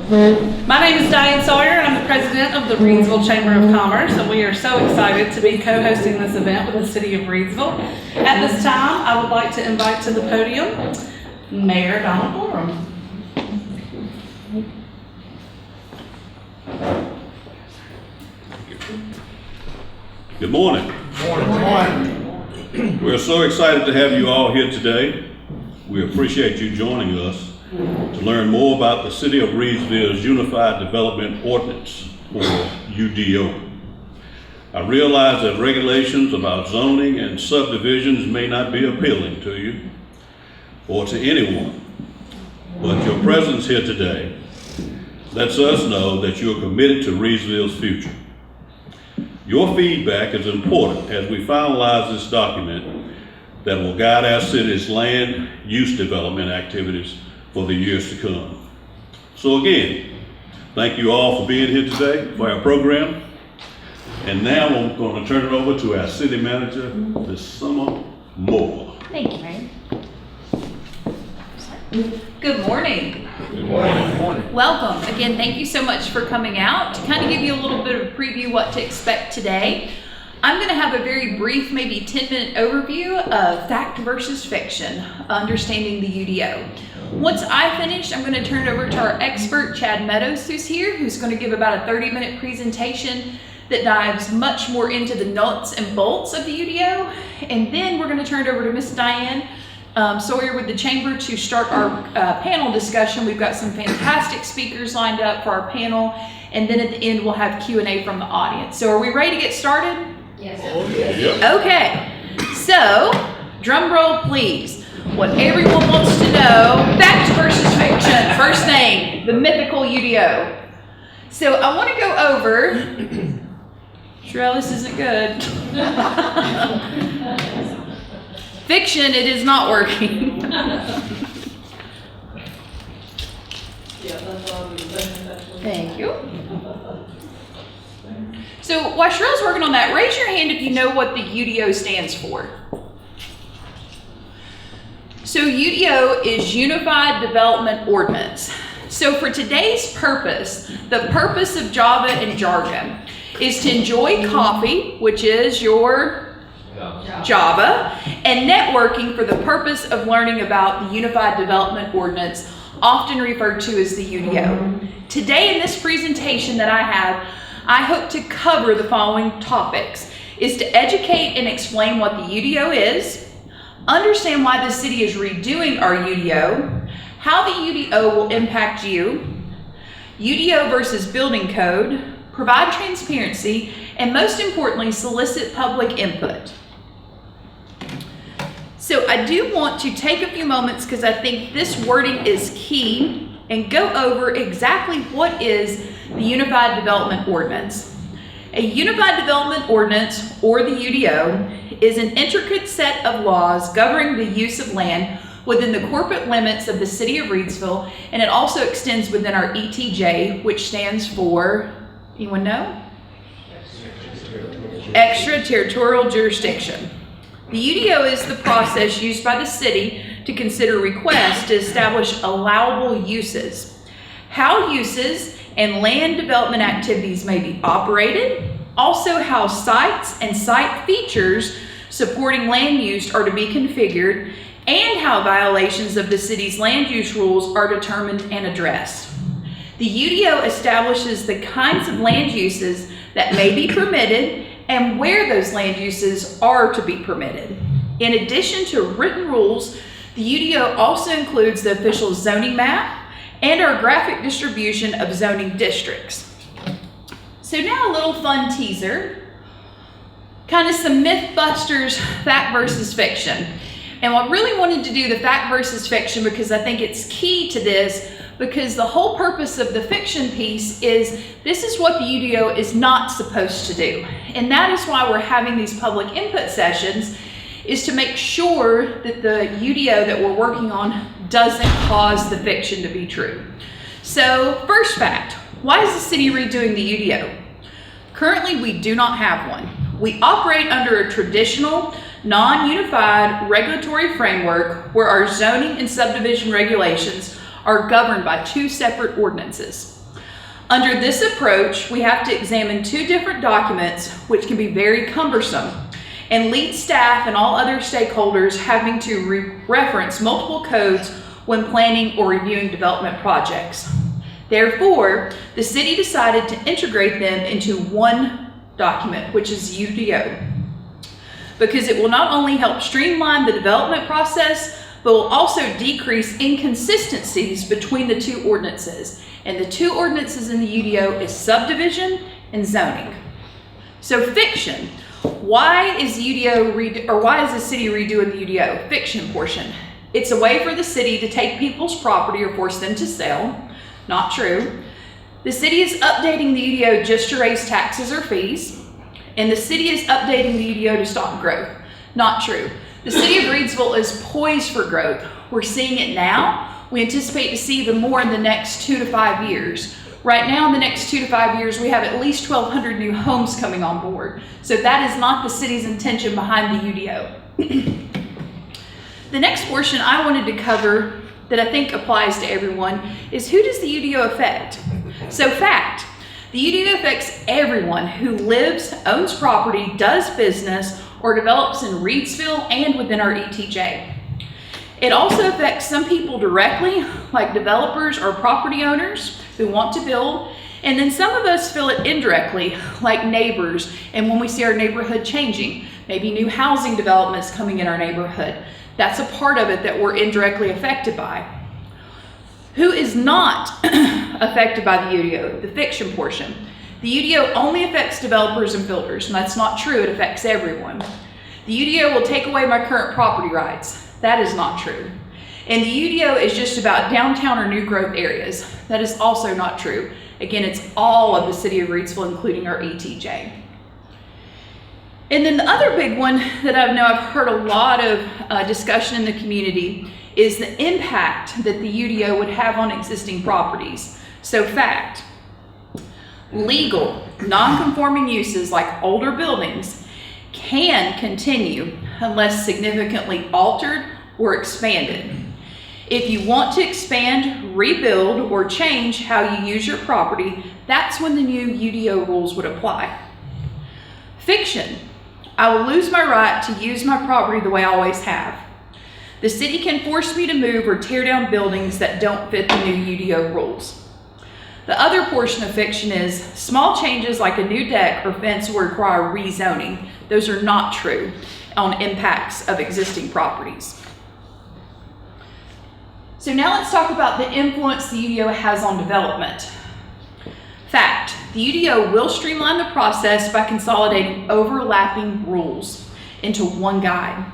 My name is Diane Sawyer, and I'm the president of the Reidsville Chamber of Commerce, and we are so excited to be co-hosting this event with the City of Reidsville. At this time, I would like to invite to the podium Mayor Donald Gorham. Good morning. Good morning. We're so excited to have you all here today. We appreciate you joining us to learn more about the City of Reidsville's Unified Development Ordinance, or UDO. I realize that regulations about zoning and subdivisions may not be appealing to you or to anyone, but your presence here today lets us know that you are committed to Reidsville's future. Your feedback is important as we finalize this document that will guide our city's land use development activities for the years to come. So again, thank you all for being here today for our program. And now I'm going to turn it over to our city manager, Ms. Summer Moore. Thank you, Mayor. Good morning. Good morning. Good morning. Welcome. Again, thank you so much for coming out. To kind of give you a little bit of a preview what to expect today, I'm going to have a very brief, maybe 10-minute overview of fact versus fiction, understanding the UDO. Once I finish, I'm going to turn it over to our expert, Chad Meadows, who's here, who's going to give about a 30-minute presentation that dives much more into the nuts and bolts of the UDO. And then we're going to turn it over to Miss Diane Sawyer with the Chamber to start our panel discussion. We've got some fantastic speakers lined up for our panel. And then at the end, we'll have Q&A from the audience. So are we ready to get started? Yes. Okay, so drum roll please. What everyone wants to know, fact versus fiction. First thing, the mythical UDO. So I want to go over, Sherelle, this isn't good. Fiction, it is not working. Thank you. So while Sherelle's working on that, raise your hand if you know what the UDO stands for. So UDO is Unified Development Ordinance. So for today's purpose, the purpose of Java and Jargon is to enjoy coffee, which is your Java, and networking for the purpose of learning about the Unified Development Ordinance, often referred to as the UDO. Today in this presentation that I have, I hope to cover the following topics: is to educate and explain what the UDO is, understand why the city is redoing our UDO, how the UDO will impact you, UDO versus building code, provide transparency, and most importantly, solicit public input. So I do want to take a few moments because I think this wording is key and go over exactly what is the Unified Development Ordinance. A Unified Development Ordinance, or the UDO, is an intricate set of laws governing the use of land within the corporate limits of the City of Reidsville, and it also extends within our ETJ, which stands for, anyone know? Extraterritorial Jurisdiction. The UDO is the process used by the city to consider requests to establish allowable uses, how uses and land development activities may be operated, also how sites and site features supporting land use are to be configured, and how violations of the city's land use rules are determined and addressed. The UDO establishes the kinds of land uses that may be permitted and where those land uses are to be permitted. In addition to written rules, the UDO also includes the official zoning map and our graphic distribution of zoning districts. So now a little fun teaser, kind of some Mythbusters, fact versus fiction. And I really wanted to do the fact versus fiction because I think it's key to this, because the whole purpose of the fiction piece is this is what the UDO is not supposed to do. And that is why we're having these public input sessions, is to make sure that the UDO that we're working on doesn't cause the fiction to be true. So first fact, why is the city redoing the UDO? Currently, we do not have one. We operate under a traditional, non-unified regulatory framework where our zoning and subdivision regulations are governed by two separate ordinances. Under this approach, we have to examine two different documents, which can be very cumbersome, and lead staff and all other stakeholders having to reference multiple codes when planning or reviewing development projects. Therefore, the city decided to integrate them into one document, which is UDO, because it will not only help streamline the development process, but will also decrease inconsistencies between the two ordinances. And the two ordinances in the UDO is subdivision and zoning. So fiction. Why is the city redoing the UDO? Fiction portion. It's a way for the city to take people's property or force them to sell. Not true. The city is updating the UDO just to raise taxes or fees. And the city is updating the UDO to stop growth. Not true. The city of Reidsville is poised for growth. We're seeing it now. We anticipate to see even more in the next 2 to 5 years. Right now, in the next 2 to 5 years, we have at least 1,200 new homes coming on board. So that is not the city's intention behind the UDO. The next portion I wanted to cover that I think applies to everyone is, who does the UDO affect? So fact, the UDO affects everyone who lives, owns property, does business, or develops in Reidsville and within our ETJ. It also affects some people directly, like developers or property owners who want to build, and then some of us feel it indirectly, like neighbors, and when we see our neighborhood changing, maybe new housing developments coming in our neighborhood. That's a part of it that we're indirectly affected by. Who is not affected by the UDO? The fiction portion. The UDO only affects developers and builders, and that's not true. It affects everyone. The UDO will take away my current property rights. That is not true. And the UDO is just about downtown or new growth areas. That is also not true. Again, it's all of the city of Reidsville, including our ETJ. And then the other big one that I know I've heard a lot of discussion in the community is the impact that the UDO would have on existing properties. So fact, legal, non-conforming uses like older buildings can continue unless significantly altered or expanded. If you want to expand, rebuild, or change how you use your property, that's when the new UDO rules would apply. Fiction. I will lose my right to use my property the way I always have. The city can force me to move or tear down buildings that don't fit the new UDO rules. The other portion of fiction is small changes like a new deck or fence will require rezoning. Those are not true on impacts of existing properties. So now let's talk about the influence the UDO has on development. Fact, the UDO will streamline the process by consolidating overlapping rules into one guide.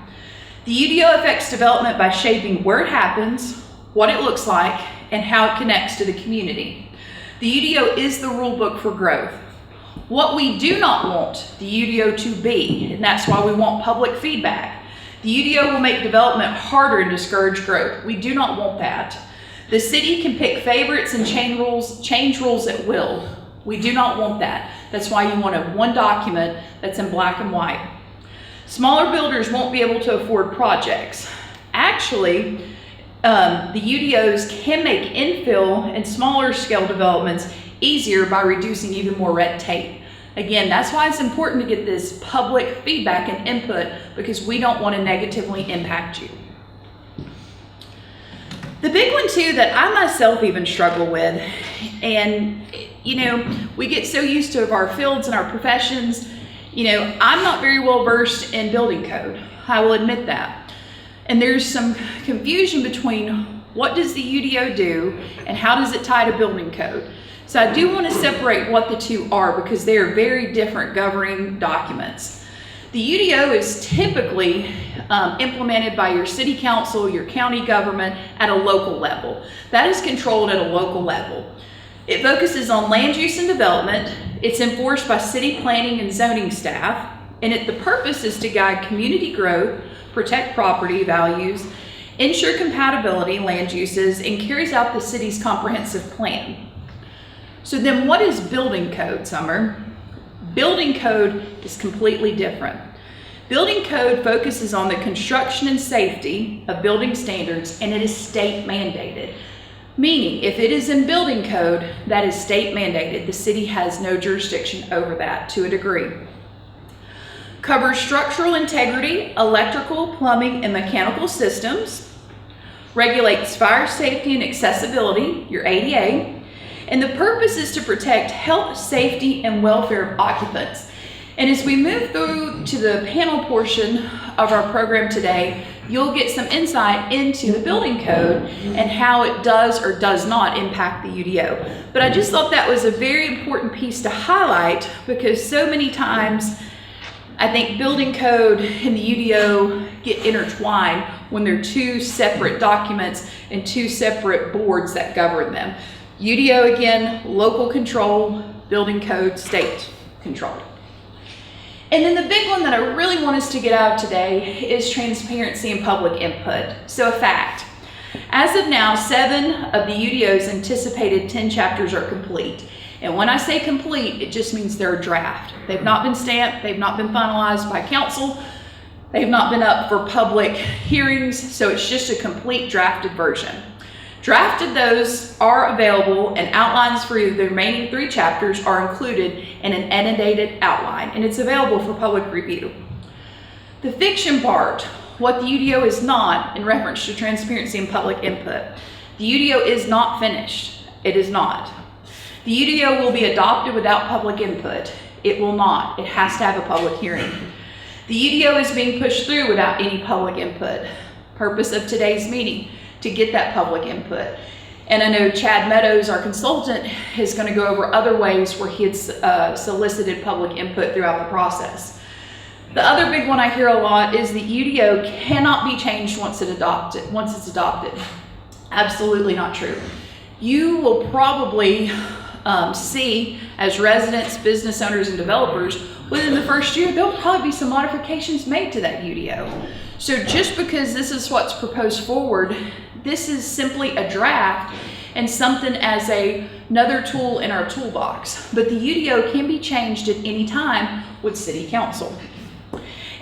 The UDO affects development by shaping where it happens, what it looks like, and how it connects to the community. The UDO is the rule book for growth. What we do not want the UDO to be, and that's why we want public feedback. The UDO will make development harder and discourage growth. We do not want that. The city can pick favorites and change rules at will. We do not want that. That's why you want one document that's in black and white. Smaller builders won't be able to afford projects. Actually, the UDOs can make infill and smaller scale developments easier by reducing even more red tape. Again, that's why it's important to get this public feedback and input, because we don't want to negatively impact you. The big one too that I myself even struggle with, and we get so used to our fields and our professions, I'm not very well versed in building code. I will admit that. And there's some confusion between what does the UDO do and how does it tie to building code. So I do want to separate what the two are, because they are very different governing documents. The UDO is typically implemented by your city council, your county government at a local level. That is controlled at a local level. It focuses on land use and development. It's enforced by city planning and zoning staff, and the purpose is to guide community growth, protect property values, ensure compatibility land uses, and carries out the city's comprehensive plan. So then what is building code, Summer? Building code is completely different. Building code focuses on the construction and safety of building standards, and it is state mandated. Meaning, if it is in building code, that is state mandated. The city has no jurisdiction over that to a degree. Covers structural integrity, electrical, plumbing, and mechanical systems. Regulates fire safety and accessibility, your ADA. And the purpose is to protect health, safety, and welfare of occupants. And as we move through to the panel portion of our program today, you'll get some insight into the building code and how it does or does not impact the UDO. But I just thought that was a very important piece to highlight, because so many times I think building code and the UDO get intertwined when they're two separate documents and two separate boards that govern them. UDO, again, local control, building code, state control. And then the big one that I really want us to get out of today is transparency and public input. So a fact, as of now, 7 of the UDO's anticipated 10 chapters are complete. And when I say complete, it just means they're a draft. They've not been stamped, they've not been finalized by council, they've not been up for public hearings, so it's just a complete drafted version. Drafted those are available, and outlines for the remaining 3 chapters are included in an annotated outline, and it's available for public review. The fiction part, what the UDO is not in reference to transparency and public input. The UDO is not finished. It is not. The UDO will be adopted without public input. It will not. It has to have a public hearing. The UDO is being pushed through without any public input. Purpose of today's meeting, to get that public input. And I know Chad Meadows, our consultant, is going to go over other ways where he had solicited public input throughout the process. The other big one I hear a lot is the UDO cannot be changed once it's adopted. Absolutely not true. You will probably see, as residents, business owners, and developers, within the first year, there'll probably be some modifications made to that UDO. So just because this is what's proposed forward, this is simply a draft and something as another tool in our toolbox. But the UDO can be changed at any time with City Council.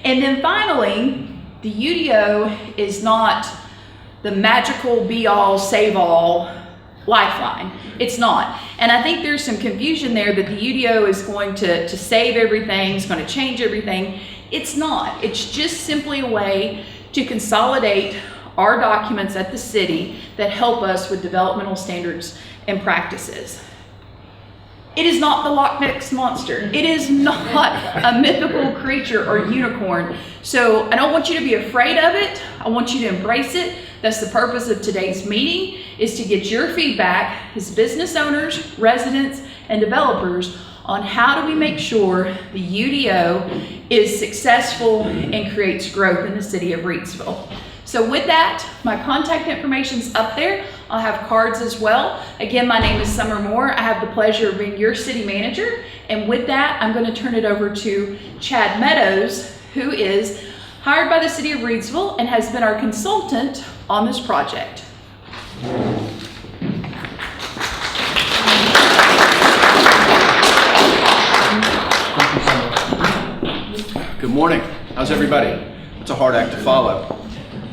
And then finally, the UDO is not the magical be-all, save-all lifeline. It's not. And I think there's some confusion there that the UDO is going to save everything, it's going to change everything. It's not. It's just simply a way to consolidate our documents at the city that help us with developmental standards and practices. It is not the Loch Ness Monster. It is not a mythical creature or unicorn. So I don't want you to be afraid of it. I want you to embrace it. That's the purpose of today's meeting, is to get your feedback as business owners, residents, and developers on how do we make sure the UDO is successful and creates growth in the city of Reidsville. So with that, my contact information's up there. I'll have cards as well. Again, my name is Summer Moore. I have the pleasure of being your city manager. And with that, I'm going to turn it over to Chad Meadows, who is hired by the City of Reidsville and has been our consultant on this project. Good morning. How's everybody? It's a hard act to follow.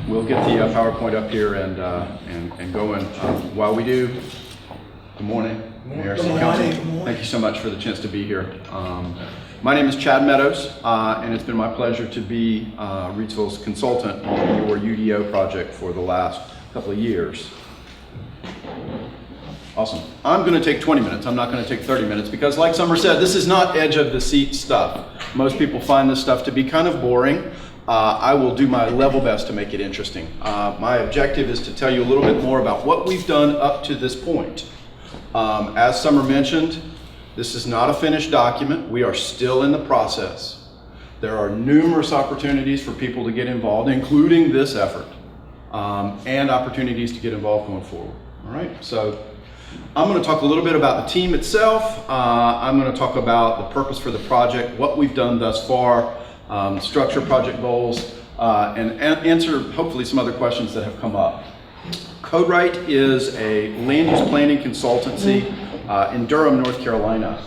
We'll get the PowerPoint up here and going. While we do, good morning, Mayor, City Council. Thank you so much for the chance to be here. My name is Chad Meadows, and it's been my pleasure to be Reidsville's consultant on your UDO project for the last couple of years. Awesome. I'm going to take 20 minutes. I'm not going to take 30 minutes because, like Summer said, this is not edge of the seat stuff. Most people find this stuff to be kind of boring. I will do my level best to make it interesting. My objective is to tell you a little bit more about what we've done up to this point. As Summer mentioned, this is not a finished document. We are still in the process. There are numerous opportunities for people to get involved, including this effort, and opportunities to get involved going forward. All right, so I'm going to talk a little bit about the team itself. I'm going to talk about the purpose for the project, what we've done thus far, structure, project goals, and answer hopefully some other questions that have come up. CodeWright is a land use planning consultancy in Durham, North Carolina.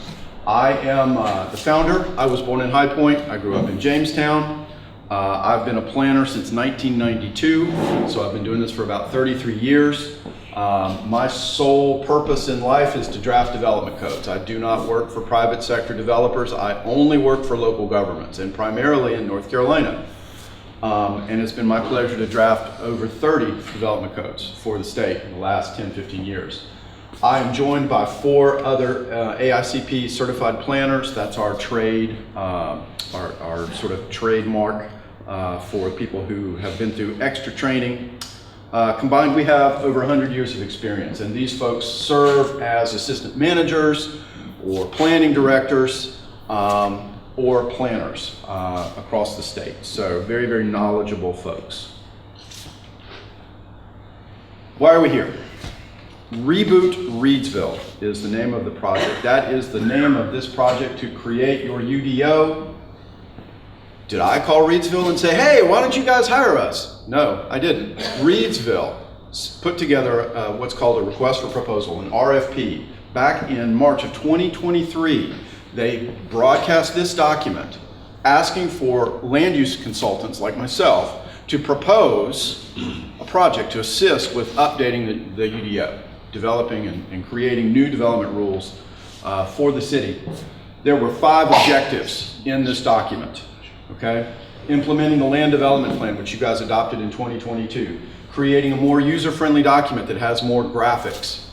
I am the founder. I was born in High Point. I grew up in Jamestown. I've been a planner since 1992, so I've been doing this for about 33 years. My sole purpose in life is to draft development codes. I do not work for private sector developers. I only work for local governments, and primarily in North Carolina. And it's been my pleasure to draft over 30 development codes for the state in the last 10, 15 years. I am joined by 4 other AICP certified planners. That's our trade, our sort of trademark for people who have been through extra training. Combined, we have over 100 years of experience, and these folks serve as assistant managers or planning directors or planners across the state. So very, very knowledgeable folks. Why are we here? Reboot Reidsville is the name of the project. That is the name of this project to create your UDO. Did I call Reidsville and say, hey, why don't you guys hire us? No, I didn't. Reidsville put together what's called a request for proposal, an RFP. Back in March of 2023, they broadcast this document asking for land use consultants like myself to propose a project to assist with updating the UDO, developing and creating new development rules for the city. There were 5 objectives in this document. Okay, implementing the land development plan, which you guys adopted in 2022, creating a more user-friendly document that has more graphics,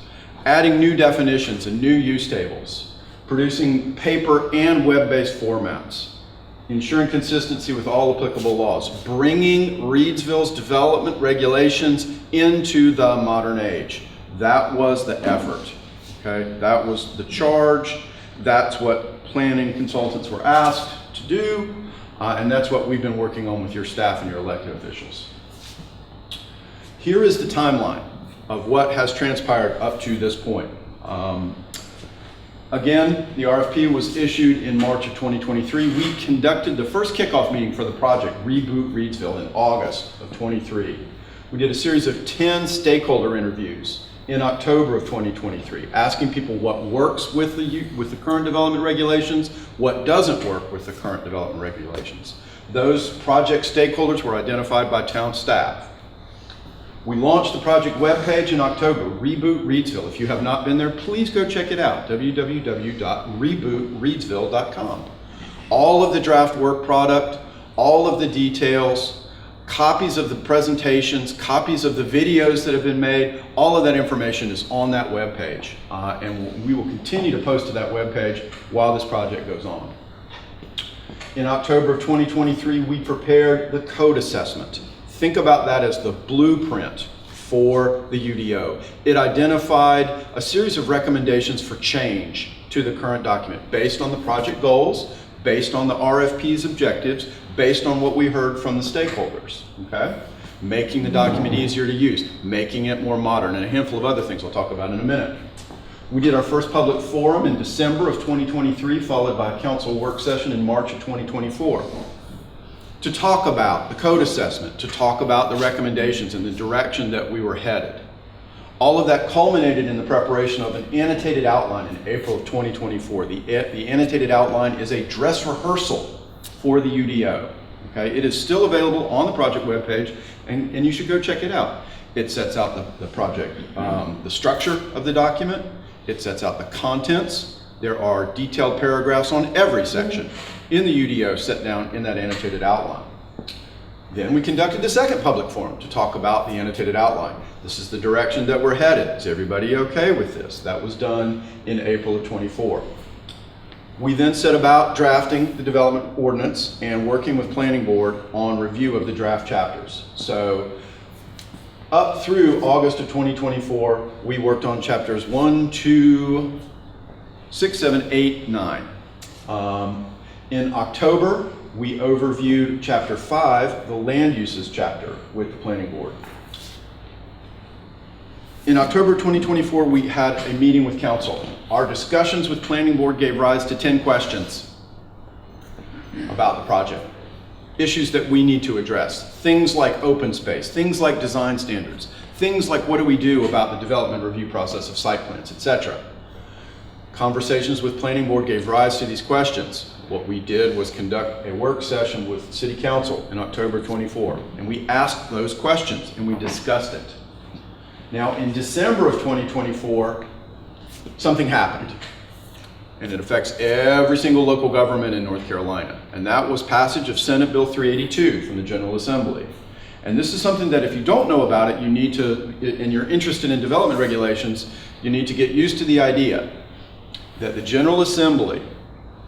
adding new definitions and new use tables, producing paper and web-based formats, ensuring consistency with all applicable laws, bringing Reidsville's development regulations into the modern age. That was the effort. Okay, that was the charge. That's what planning consultants were asked to do. And that's what we've been working on with your staff and your elected officials. Here is the timeline of what has transpired up to this point. Again, the RFP was issued in March of 2023. We conducted the first kickoff meeting for the project, Reboot Reidsville, in August of 23. We did a series of 10 stakeholder interviews in October of 2023, asking people what works with the current development regulations, what doesn't work with the current development regulations. Those project stakeholders were identified by town staff. We launched the project webpage in October, Reboot Reidsville. If you have not been there, please go check it out, www.rebootreidsville.com. All of the draft work product, all of the details, copies of the presentations, copies of the videos that have been made, all of that information is on that webpage. And we will continue to post to that webpage while this project goes on. In October of 2023, we prepared the code assessment. Think about that as the blueprint for the UDO. It identified a series of recommendations for change to the current document based on the project goals, based on the RFP's objectives, based on what we heard from the stakeholders, okay? Making the document easier to use, making it more modern, and a handful of other things I'll talk about in a minute. We did our first public forum in December of 2023, followed by a council work session in March of 2024, to talk about the code assessment, to talk about the recommendations and the direction that we were headed. All of that culminated in the preparation of an annotated outline in April of 2024. The annotated outline is a dress rehearsal for the UDO. Okay? It is still available on the project webpage, and you should go check it out. It sets out the project, the structure of the document. It sets out the contents. There are detailed paragraphs on every section in the UDO set down in that annotated outline. Then we conducted the second public forum to talk about the annotated outline. This is the direction that we're headed. Is everybody okay with this? That was done in April of 24. We then set about drafting the development ordinance and working with planning board on review of the draft chapters. So up through August of 2024, we worked on chapters 1, 2, 6, 7, 8, 9. In October, we overviewed chapter 5, the land uses chapter, with the planning board. In October 2024, we had a meeting with council. Our discussions with planning board gave rise to 10 questions about the project. Issues that we need to address. Things like open space, things like design standards, things like what do we do about the development review process of site plans, etc. Conversations with planning board gave rise to these questions. what we did was conduct a work session with City Council in October 24, and we asked those questions and we discussed it. Now, in December of 2024, something happened, and it affects every single local government in North Carolina, and that was passage of Senate Bill 382 from the General Assembly. And this is something that if you don't know about it, you need to, and you're interested in development regulations, you need to get used to the idea that the General Assembly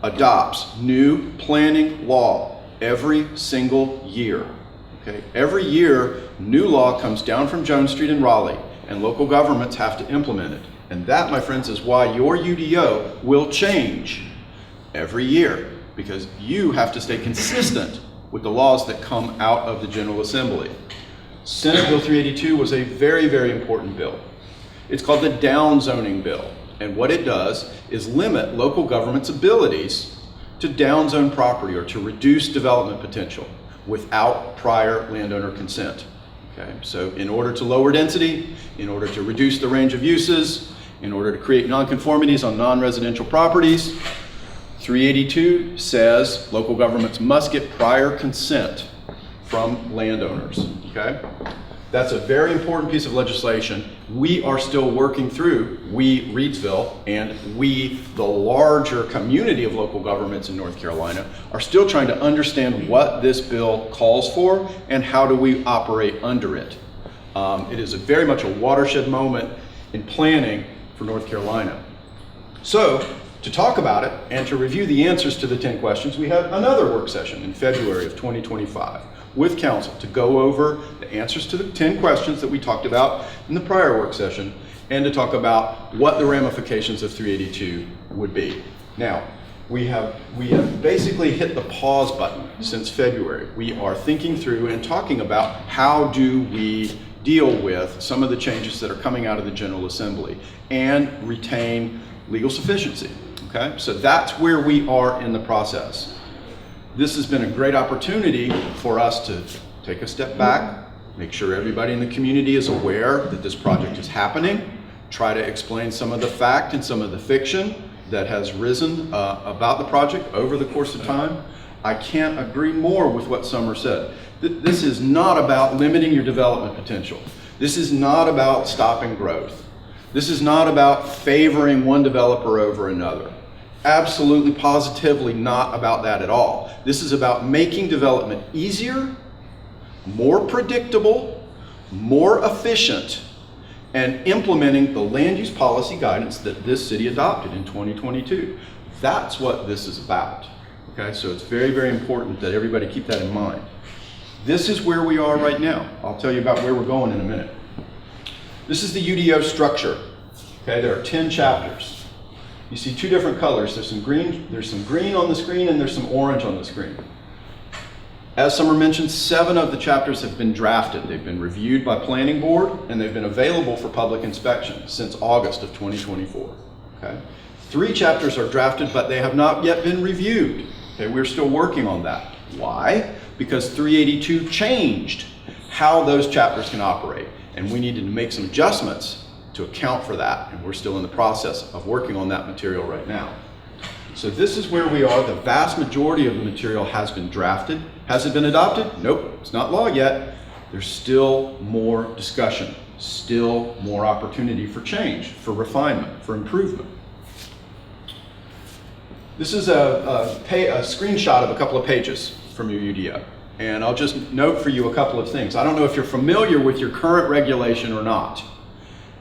adopts new planning law every single year. Okay? Every year, new law comes down from Jones Street in Raleigh, and local governments have to implement it. And that, my friends, is why your UDO will change every year, because you have to stay consistent with the laws that come out of the General Assembly. Senate Bill 382 was a very, very important bill. It's called the downzoning bill. And what it does is limit local government's abilities to downzone property or to reduce development potential without prior landowner consent. Okay? So in order to lower density, in order to reduce the range of uses, in order to create nonconformities on non-residential properties, 382 says local governments must get prior consent from landowners, okay? That's a very important piece of legislation. We are still working through, we, Reidsville, and we, the larger community of local governments in North Carolina, are still trying to understand what this bill calls for and how do we operate under it. It is very much a watershed moment in planning for North Carolina. So, to talk about it and to review the answers to the 10 questions, we had another work session in February of 2025 with council to go over the answers to the 10 questions that we talked about in the prior work session and to talk about what the ramifications of 382 would be. Now, we have basically hit the pause button since February. We are thinking through and talking about how do we deal with some of the changes that are coming out of the General Assembly and retain legal sufficiency. Okay, so that's where we are in the process. This has been a great opportunity for us to take a step back, make sure everybody in the community is aware that this project is happening, try to explain some of the fact and some of the fiction that has risen about the project over the course of time. I can't agree more with what Summer said. This is not about limiting your development potential. This is not about stopping growth. This is not about favoring one developer over another. Absolutely, positively not about that at all. This is about making development easier, more predictable, more efficient, and implementing the land use policy guidance that this city adopted in 2022. That's what this is about. Okay, so it's very, very important that everybody keep that in mind. This is where we are right now. I'll tell you about where we're going in a minute. This is the UDO structure. Okay, there are 10 chapters. You see two different colors. There's some green on the screen and there's some orange on the screen. As Summer mentioned, 7 of the chapters have been drafted. They've been reviewed by Planning Board and they've been available for public inspection since August of 2024. Okay? 3 chapters are drafted, but they have not yet been reviewed. Okay, we're still working on that. Why? Because 382 changed how those chapters can operate, and we needed to make some adjustments to account for that, and we're still in the process of working on that material right now. So this is where we are. The vast majority of the material has been drafted. Has it been adopted? Nope, it's not law yet. There's still more discussion, still more opportunity for change, for refinement, for improvement. This is a screenshot of a couple of pages from your UDO. And I'll just note for you a couple of things. I don't know if you're familiar with your current regulation or not.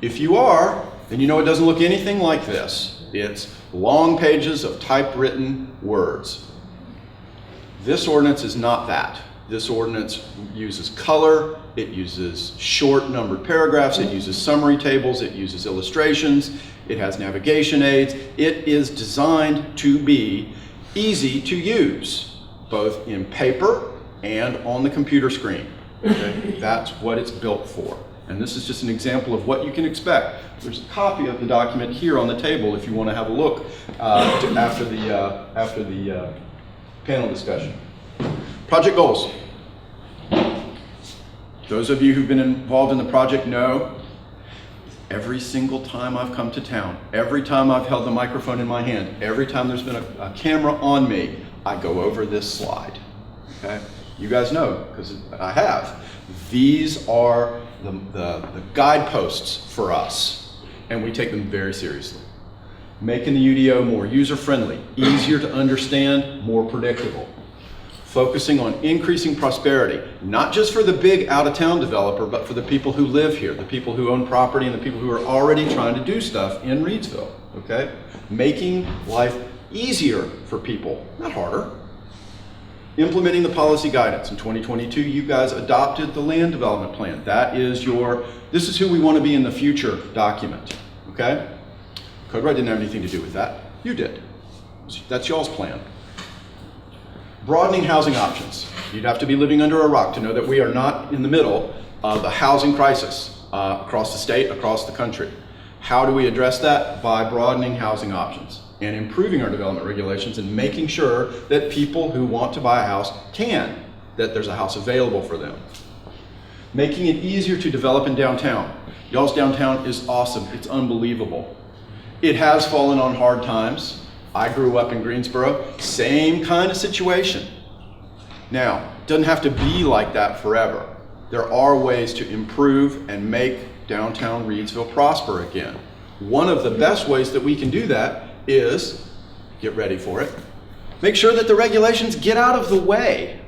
If you are, then you know it doesn't look anything like this. It's long pages of typewritten words. This ordinance is not that. This ordinance uses color, it uses short numbered paragraphs, it uses summary tables, it uses illustrations, it has navigation aids. It is designed to be easy to use, both in paper and on the computer screen. Okay? That's what it's built for. And this is just an example of what you can expect. There's a copy of the document here on the table if you want to have a look after the panel discussion. Project goals. Those of you who've been involved in the project know every single time I've come to town, every time I've held the microphone in my hand, every time there's been a camera on me, I go over this slide. Okay? You guys know, because I have. These are the guideposts for us, and we take them very seriously. Making the UDO more user-friendly, easier to understand, more predictable. Focusing on increasing prosperity, not just for the big out-of-town developer, but for the people who live here, the people who own property, and the people who are already trying to do stuff in Reidsville, okay? Making life easier for people, not harder. Implementing the policy guidance. In 2022, you guys adopted the land development plan. This is who we want to be in the future document, okay? Code Red didn't have anything to do with that. You did. That's y'all's plan. Broadening housing options. You'd have to be living under a rock to know that we are not in the middle of a housing crisis across the state, across the country. How do we address that? By broadening housing options and improving our development regulations and making sure that people who want to buy a house can, that there's a house available for them. Making it easier to develop in downtown. Y'all's downtown is awesome. It's unbelievable. It has fallen on hard times. I grew up in Greensboro, same kind of situation. Now, it doesn't have to be like that forever. There are ways to improve and make downtown Reidsville prosper again. One of the best ways that we can do that is, get ready for it, make sure that the regulations get out of the way,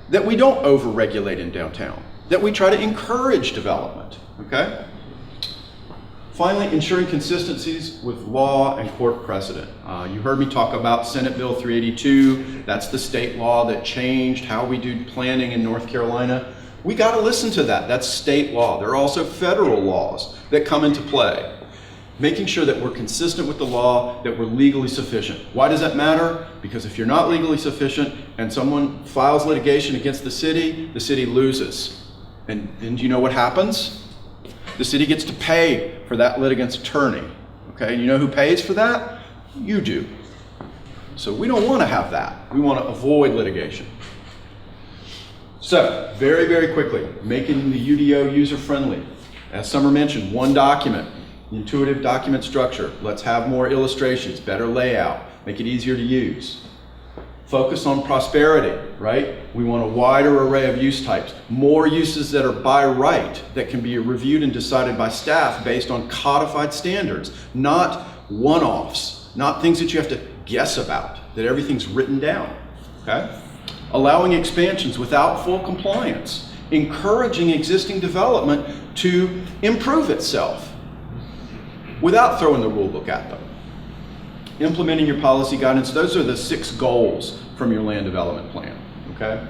that we don't over-regulate in downtown, that we try to encourage development, okay? Finally, ensuring consistencies with law and court precedent. You heard me talk about Senate Bill 382. That's the state law that changed how we do planning in North Carolina. We got to listen to that. That's state law. There are also federal laws that come into play. Making sure that we're consistent with the law, that we're legally sufficient. Why does that matter? Because if you're not legally sufficient and someone files litigation against the city loses. And do you know what happens? The city gets to pay for that litigant's attorney, okay? And you know who pays for that? You do. So we don't want to have that. We want to avoid litigation. So, very, very quickly, making the UDO user-friendly. As Summer mentioned, one document, intuitive document structure. Let's have more illustrations, better layout, make it easier to use. Focus on prosperity, right? We want a wider array of use types, more uses that are by right, that can be reviewed and decided by staff based on codified standards, not one-offs, not things that you have to guess about, that everything's written down, okay? Allowing expansions without full compliance, encouraging existing development to improve itself without throwing the rule book at them. Implementing your policy guidance. Those are the 6 goals from your land development plan, okay?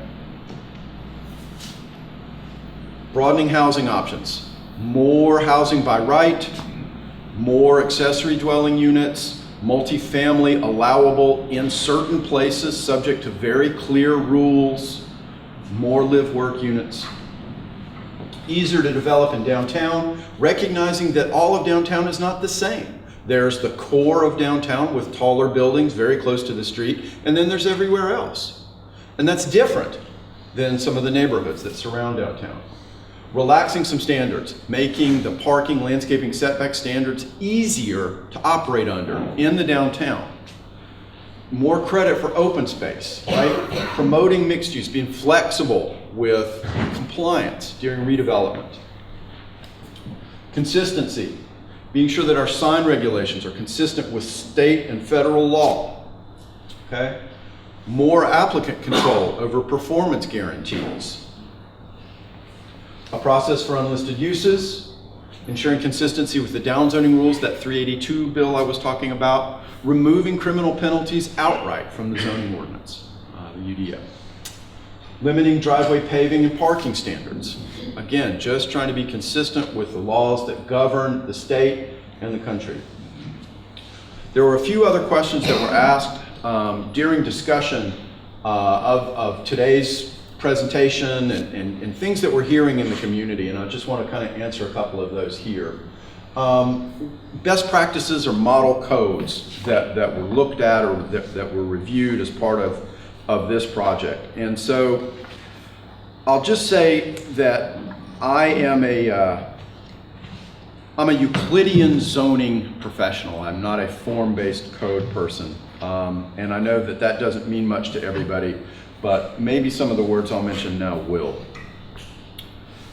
Broadening housing options. More housing by right, more accessory dwelling units, multifamily allowable in certain places subject to very clear rules, more live-work units. Easier to develop in downtown, recognizing that all of downtown is not the same. There's the core of downtown with taller buildings very close to the street, and then there's everywhere else. And that's different than some of the neighborhoods that surround downtown. Relaxing some standards, making the parking, landscaping, setback standards easier to operate under in the downtown. More credit for open space, right? Promoting mixed use, being flexible with compliance during redevelopment. Consistency. Being sure that our sign regulations are consistent with state and federal law, okay? More applicant control over performance guarantees. A process for unlisted uses, ensuring consistency with the downzoning rules, that 382 bill I was talking about, removing criminal penalties outright from the zoning ordinance, the UDO. Limiting driveway paving and parking standards. Again, just trying to be consistent with the laws that govern the state and the country. There were a few other questions that were asked during discussion of today's presentation and things that we're hearing in the community, and I just want to kind of answer a couple of those here. Best practices or model codes that were looked at or that were reviewed as part of this project. And so I'll just say that I am I'm a Euclidean zoning professional. I'm not a form-based code person. And I know that that doesn't mean much to everybody, but maybe some of the words I'll mention now will.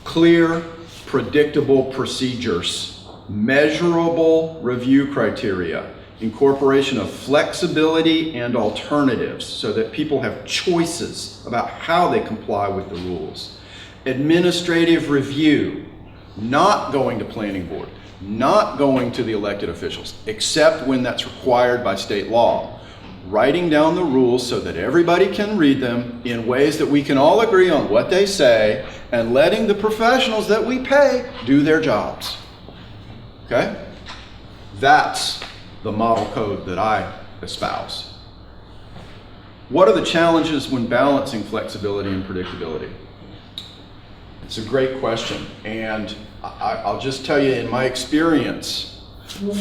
Clear, predictable procedures, measurable review criteria, incorporation of flexibility and alternatives so that people have choices about how they comply with the rules. Administrative review, not going to planning board, not going to the elected officials, except when that's required by state law. Writing down the rules so that everybody can read them in ways that we can all agree on what they say, and letting the professionals that we pay do their jobs. Okay? That's the model code that I espouse. What are the challenges when balancing flexibility and predictability? It's a great question, and I'll just tell you, in my experience,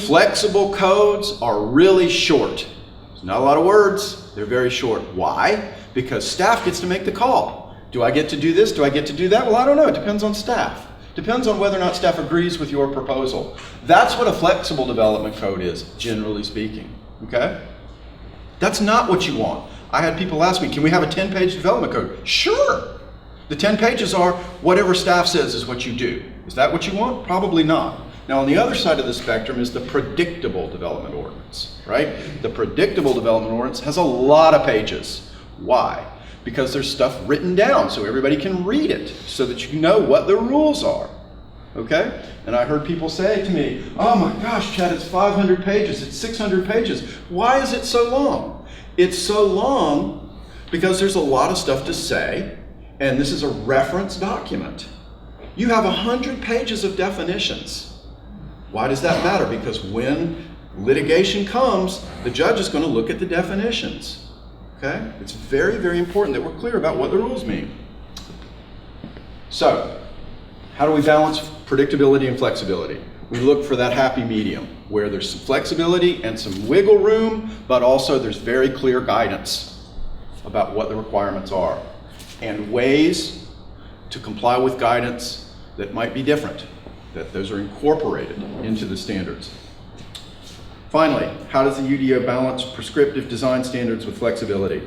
flexible codes are really short. There's not a lot of words, they're very short. Why? Because staff gets to make the call. Do I get to do this? Do I get to do that? Well, I don't know, it depends on staff. Depends on whether or not staff agrees with your proposal. That's what a flexible development code is, generally speaking, okay? That's not what you want. I had people ask me, can we have a 10-page development code? Sure. The 10 pages are whatever staff says is what you do. Is that what you want? Probably not. Now, on the other side of the spectrum is the predictable development ordinance, right? The predictable development ordinance has a lot of pages. Why? Because there's stuff written down so everybody can read it so that you know what the rules are, okay? And I heard people say to me, oh my gosh, Chad, it's 500 pages, it's 600 pages. Why is it so long? It's so long because there's a lot of stuff to say, and this is a reference document. You have 100 pages of definitions. Why does that matter? Because when litigation comes, the judge is going to look at the definitions. Okay? It's very, very important that we're clear about what the rules mean. So, how do we balance predictability and flexibility? We look for that happy medium where there's some flexibility and some wiggle room, but also there's very clear guidance about what the requirements are and ways to comply with guidance that might be different, that those are incorporated into the standards. Finally, how does the UDO balance prescriptive design standards with flexibility?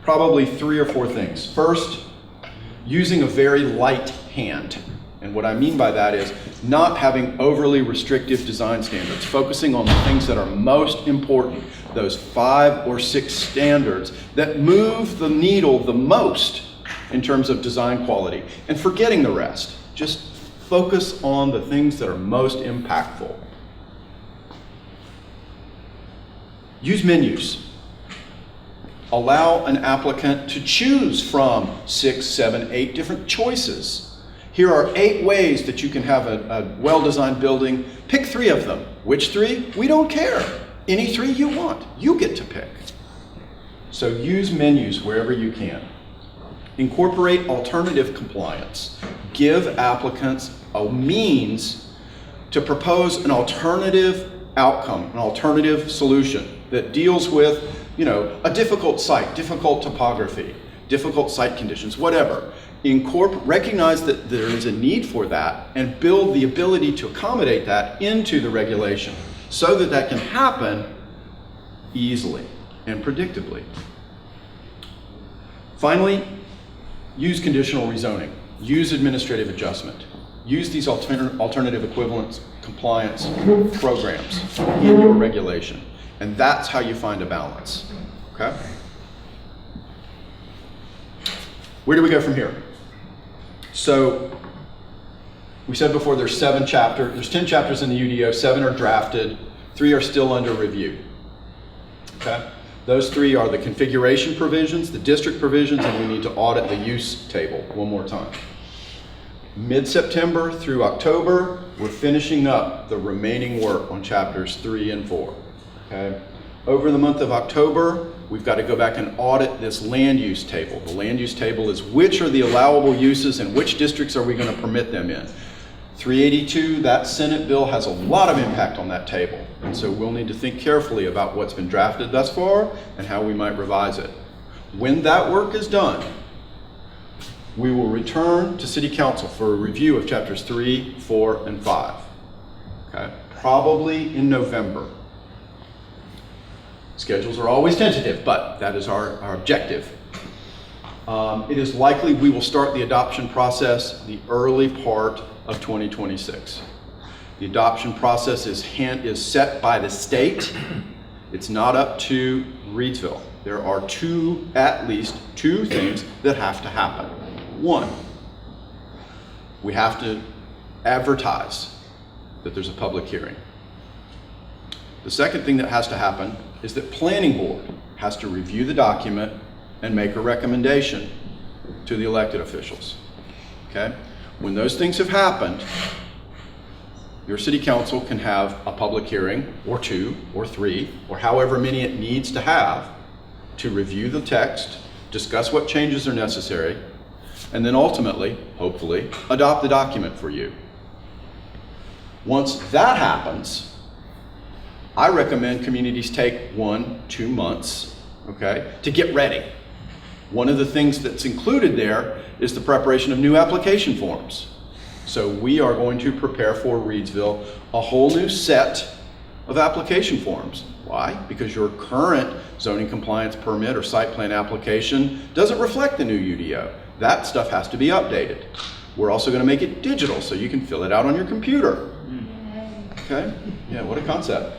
Probably 3 or 4 things. First, using a very light hand. And what I mean by that is not having overly restrictive design standards, focusing on the things that are most important, those 5 or 6 standards that move the needle the most in terms of design quality, and forgetting the rest. Just focus on the things that are most impactful. Use menus. Allow an applicant to choose from 6, 7, 8 different choices. Here are 8 ways that you can have a well-designed building. Pick 3 of them. Which 3? We don't care. Any 3 you want. You get to pick. So use menus wherever you can. Incorporate alternative compliance. Give applicants a means to propose an alternative outcome, an alternative solution that deals with, a difficult site, difficult topography, difficult site conditions, whatever. Recognize that there is a need for that and build the ability to accommodate that into the regulation so that that can happen easily and predictably. Finally, use conditional rezoning. Use administrative adjustment. Use these alternative equivalence compliance programs in your regulation. And that's how you find a balance. Okay? Where do we go from here? So, we said before there's 7 chapters. There's 10 chapters in the UDO. 7 are drafted. 3 are still under review. Okay? Those 3 are the configuration provisions, the district provisions, and we need to audit the use table one more time. Mid-September through October, we're finishing up the remaining work on chapters 3 and 4. Okay? Over the month of October, we've got to go back and audit this land use table. The land use table is which are the allowable uses and which districts are we going to permit them in. 382, that Senate bill has a lot of impact on that table. And so we'll need to think carefully about what's been drafted thus far and how we might revise it. When that work is done, we will return to City Council for a review of chapters 3, 4, and 5. okay? Probably in November. Schedules are always tentative, but that is our objective. It is likely we will start the adoption process the early part of 2026. The adoption process is set by the state. It's not up to Reidsville. There are at least two things that have to happen. One, we have to advertise that there's a public hearing. The second thing that has to happen is that planning board has to review the document and make a recommendation to the elected officials. Okay? When those things have happened, your city council can have a public hearing, or 2, or 3, or however many it needs to have to review the text, discuss what changes are necessary, and then ultimately, hopefully, adopt the document for you. Once that happens, I recommend communities take 1-2 months, okay, to get ready. One of the things that's included there is the preparation of new application forms. So we are going to prepare for Reidsville a whole new set of application forms. Why? Because your current zoning compliance permit or site plan application doesn't reflect the new UDO. That stuff has to be updated. We're also going to make it digital so you can fill it out on your computer. Okay? Yeah, what a concept.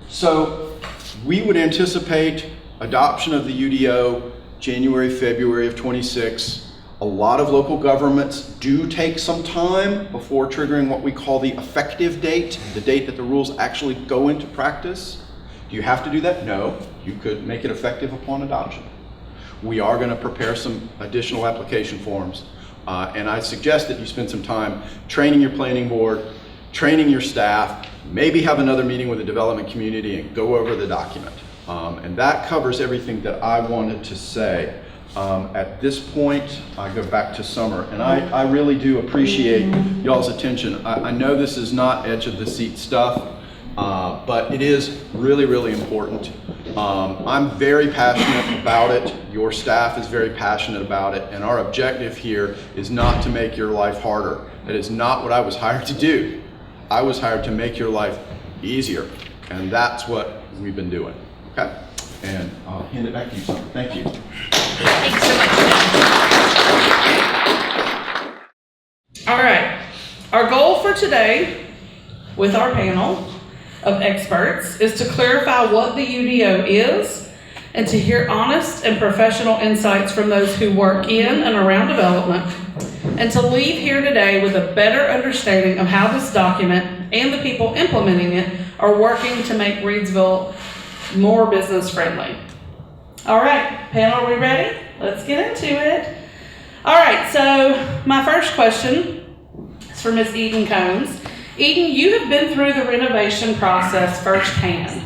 So we would anticipate adoption of the UDO January, February of 26. A lot of local governments do take some time before triggering what we call the effective date, the date that the rules actually go into practice. Do you have to do that? No. You could make it effective upon adoption. We are going to prepare some additional application forms, and I suggest that you spend some time training your planning board, training your staff, maybe have another meeting with the development community and go over the document. And that covers everything that I wanted to say. At this point, I go back to Summer, and I really do appreciate y'all's attention. I know this is not edge of the seat stuff, but it is really, really important. I'm very passionate about it. Your staff is very passionate about it, and our objective here is not to make your life harder. That is not what I was hired to do. I was hired to make your life easier, and that's what we've been doing. Okay? And I'll hand it back to you, Summer. Thank you. Thanks so much. All right. Our goal for today with our panel of experts is to clarify what the UDO is and to hear honest and professional insights from those who work in and around development, and to leave here today with a better understanding of how this document and the people implementing it are working to make Reidsville more business friendly. All right, panel, are we ready? Let's get into it. All right, so my first question is for Ms. Eden Combs. Eden, you have been through the renovation process firsthand.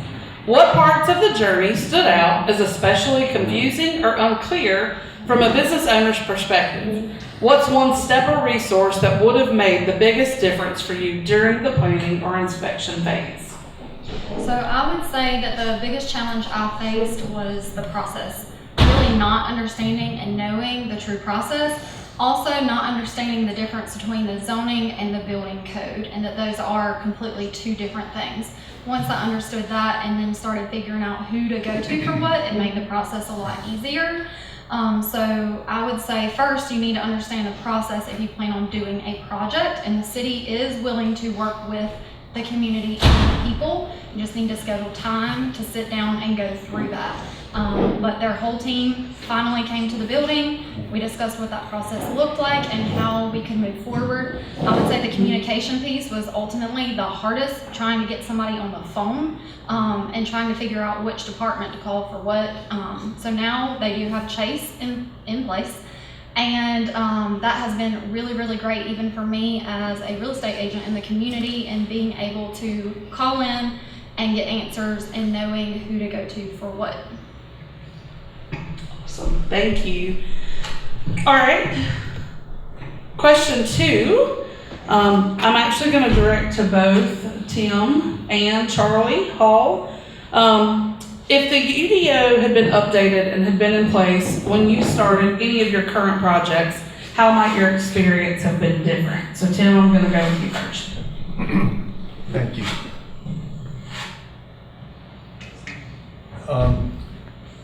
What parts of the journey stood out as especially confusing or unclear from a business owner's perspective? What's one step or resource that would have made the biggest difference for you during the planning or inspection phase? So I would say that the biggest challenge I faced was the process. Really not understanding and knowing the true process. Also not understanding the difference between the zoning and the building code, and that those are completely two different things. Once I understood that and then started figuring out who to go to for what, it made the process a lot easier. So I would say first you need to understand the process if you plan on doing a project, and the city is willing to work with the community and the people. You just need to schedule time to sit down and go through that. But their whole team finally came to the building. We discussed what that process looked like and how we could move forward. I would say the communication piece was ultimately the hardest, trying to get somebody on the phone and trying to figure out which department to call for what. So now they do have Chase in place. And that has been really, really great, even for me as a real estate agent in the community, and being able to call in and get answers and knowing who to go to for what. Awesome, thank you. All right, question 2. I'm actually going to direct to both Tim and Charlie Hall. If the UDO had been updated and had been in place when you started any of your current projects, how might your experience have been different? So Tim, I'm going to go with you first. Thank you.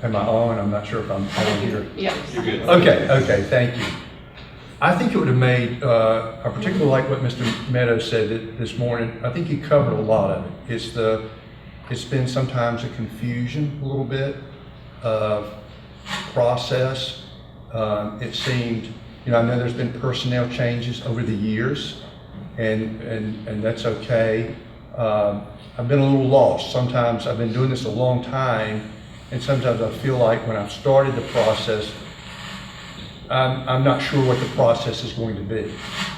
Am I on? I'm not sure if I'm on here. Yeah. You're good. Okay, thank you. I think it would have made, I particularly like what Mr. Meadows said this morning. I think he covered a lot of it. It's been sometimes a confusion a little bit of process. It seemed, I know there's been personnel changes over the years, and that's okay. I've been a little lost. Sometimes I've been doing this a long time, and sometimes I feel like when I've started the process, I'm not sure what the process is going to be.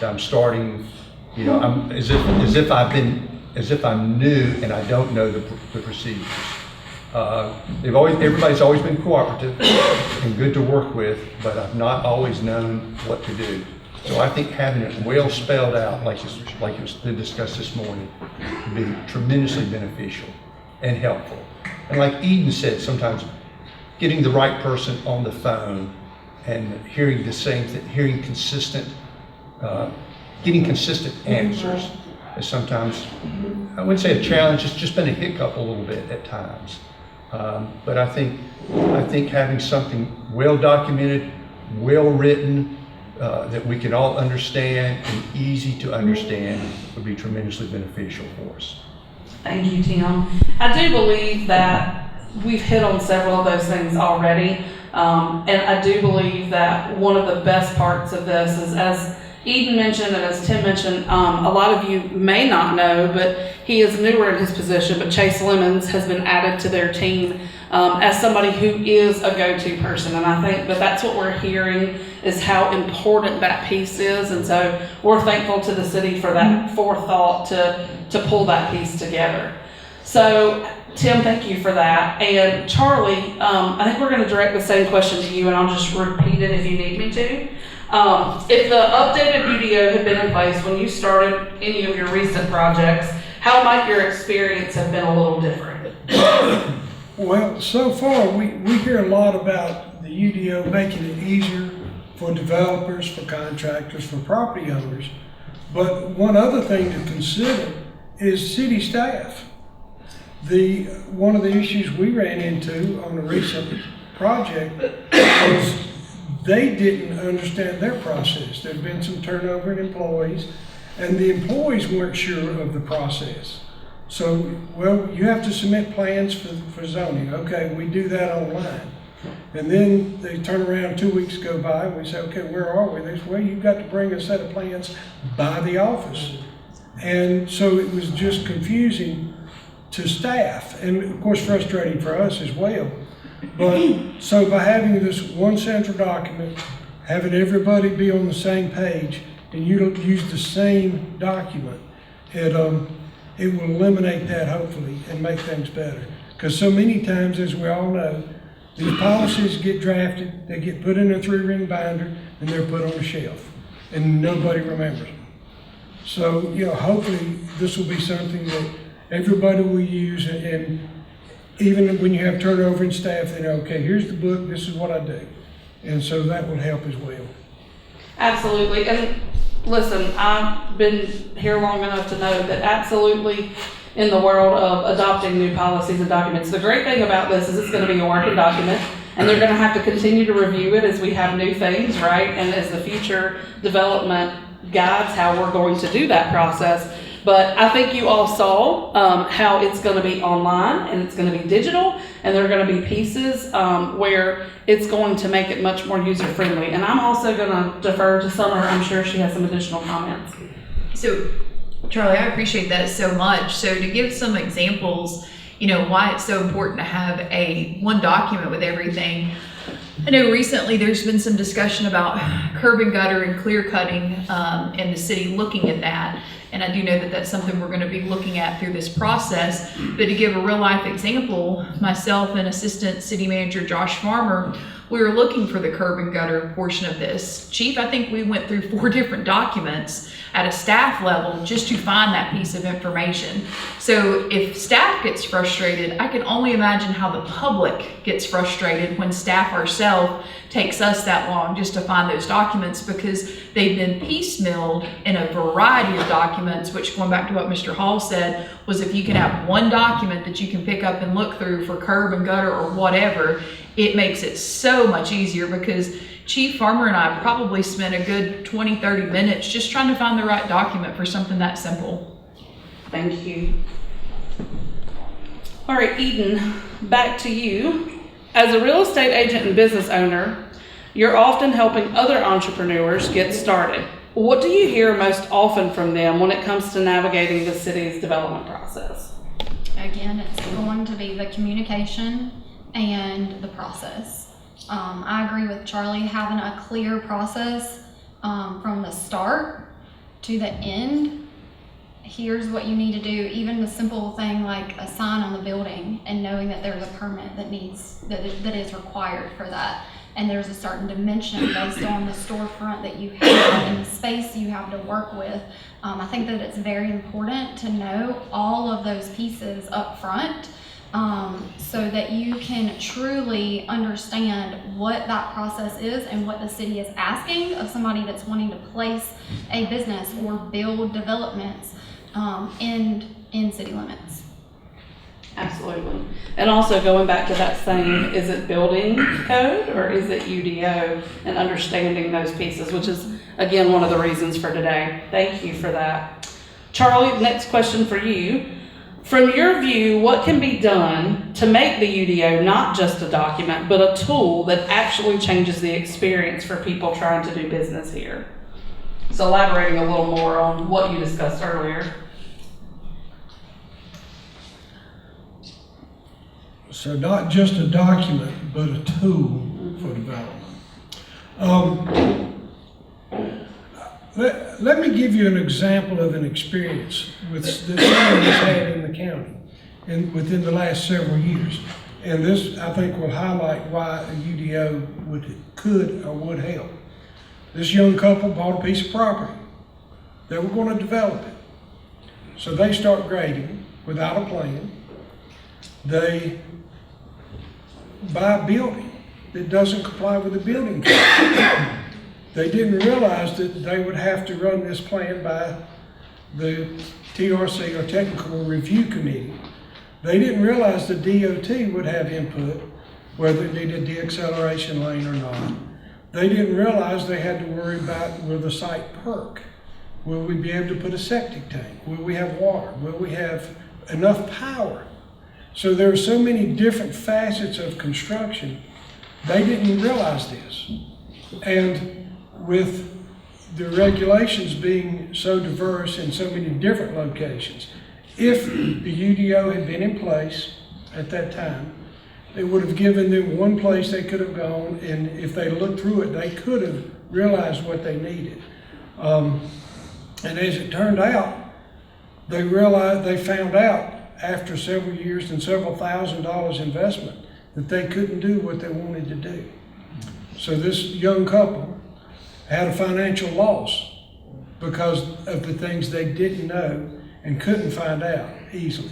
I'm starting, I'm as if I'm new and I don't know the procedures. Everybody's always been cooperative and good to work with, but I've not always known what to do. So I think having it well spelled out, like it's been discussed this morning, would be tremendously beneficial and helpful. And like Eden said, sometimes getting the right person on the phone and hearing the same thing, hearing consistent, getting consistent answers is sometimes, I wouldn't say a challenge, it's just been a hiccup a little bit at times. But I think having something well documented, well written, that we can all understand and easy to understand would be tremendously beneficial for us. Thank you, Tim. I do believe that we've hit on several of those things already. And I do believe that one of the best parts of this is, as Eden mentioned and as Tim mentioned, a lot of you may not know, but he is newer in his position, but Chase Lemons has been added to their team as somebody who is a go-to person. And I think that that's what we're hearing is how important that piece is. And so we're thankful to the city for that forethought to pull that piece together. So Tim, thank you for that. And Charlie, I think we're going to direct the same question to you, and I'll just repeat it if you need me to. If the updated UDO had been in place when you started any of your recent projects, how might your experience have been a little different? Well, so far, we hear a lot about the UDO making it easier for developers, for contractors, for property owners. But one other thing to consider is city staff. One of the issues we ran into on a recent project was they didn't understand their process. There'd been some turnover in employees, and the employees weren't sure of the process. So, well, you have to submit plans for zoning. Okay, we do that online. And then they turn around, 2 weeks go by, and we say, okay, where are we? They say, well, you've got to bring a set of plans by the office. And so it was just confusing to staff, and of course frustrating for us as well. But so by having this one central document, having everybody be on the same page, and you don't use the same document, it will eliminate that hopefully and make things better. Because so many times, as we all know, these policies get drafted, they get put in a 3-ring binder, and they're put on a shelf, and nobody remembers them. So, hopefully this will be something that everybody will use, and even when you have turnover in staff, they know, okay, here's the book, this is what I do. And so that will help as well. Absolutely. And listen, I've been here long enough to know that absolutely in the world of adopting new policies and documents, the great thing about this is it's going to be a working document, and they're going to have to continue to review it as we have new things, right? And as the future development guides how we're going to do that process. But I think you all saw how it's going to be online and it's going to be digital, and there are going to be pieces where it's going to make it much more user-friendly. And I'm also going to defer to Summer. I'm sure she has some additional comments. So, Charlie, I appreciate that so much. So to give some examples, why it's so important to have one document with everything. I know recently there's been some discussion about curb and gutter and clear cutting and the city looking at that. And I do know that that's something we're going to be looking at through this process. But to give a real life example, myself and Assistant City Manager Josh Farmer we were looking for the curb and gutter portion of this. Chief, I think we went through 4 different documents at a staff level just to find that piece of information. So if staff gets frustrated, I can only imagine how the public gets frustrated when staff ourselves takes us that long just to find those documents, because they've been piecemealed in a variety of documents, which, going back to what Mr. Hall said, was if you can have one document that you can pick up and look through for curb and gutter or whatever, it makes it so much easier, because Chief Farmer and I probably spent a good 20-30 minutes just trying to find the right document for something that simple. Thank you. All right, Eden, back to you. As a real estate agent and business owner, you're often helping other entrepreneurs get started. What do you hear most often from them when it comes to navigating the city's development process? Again, it's going to be the communication and the process. I agree with Charlie, having a clear process from the start to the end. Here's what you need to do, even the simple thing like a sign on the building, and knowing that there's a permit that is required for that, and there's a certain dimension based on the storefront that you have and the space you have to work with. I think that it's very important to know all of those pieces up front, so that you can truly understand what that process is and what the city is asking of somebody that's wanting to place a business or build developments in city limits. Absolutely. And also going back to that same, is it building code or is it UDO, and understanding those pieces, which is, again, one of the reasons for today. Thank you for that. Charlie, next question for you. From your view, what can be done to make the UDO not just a document, but a tool that actually changes the experience for people trying to do business here? So elaborating a little more on what you discussed earlier. So not just a document, but a tool for development. Let me give you an example of an experience that someone has had in the county and within the last several years. And this, I think, will highlight why a UDO could or would help. This young couple bought a piece of property. They were going to develop it. So they start grading without a plan. They buy a building that doesn't comply with the building code. They didn't realize that they would have to run this plan by the TRC, or Technical Review Committee. They didn't realize the DOT would have input, whether it needed de-acceleration lane or not. They didn't realize they had to worry about, will the site perk? Will we be able to put a septic tank? Will we have water? Will we have enough power? So there are so many different facets of construction. They didn't realize this. And with the regulations being so diverse in so many different locations, if the UDO had been in place at that time, it would have given them one place they could have gone, and if they looked through it, they could have realized what they needed. And as it turned out, they found out after several years and several $1,000s investment that they couldn't do what they wanted to do. So this young couple had a financial loss because of the things they didn't know and couldn't find out easily.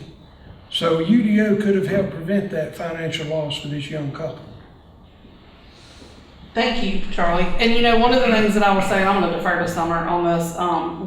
So UDO could have helped prevent that financial loss for this young couple. Thank you, Charlie. And one of the things that I was saying, I'm going to defer to Summer on this.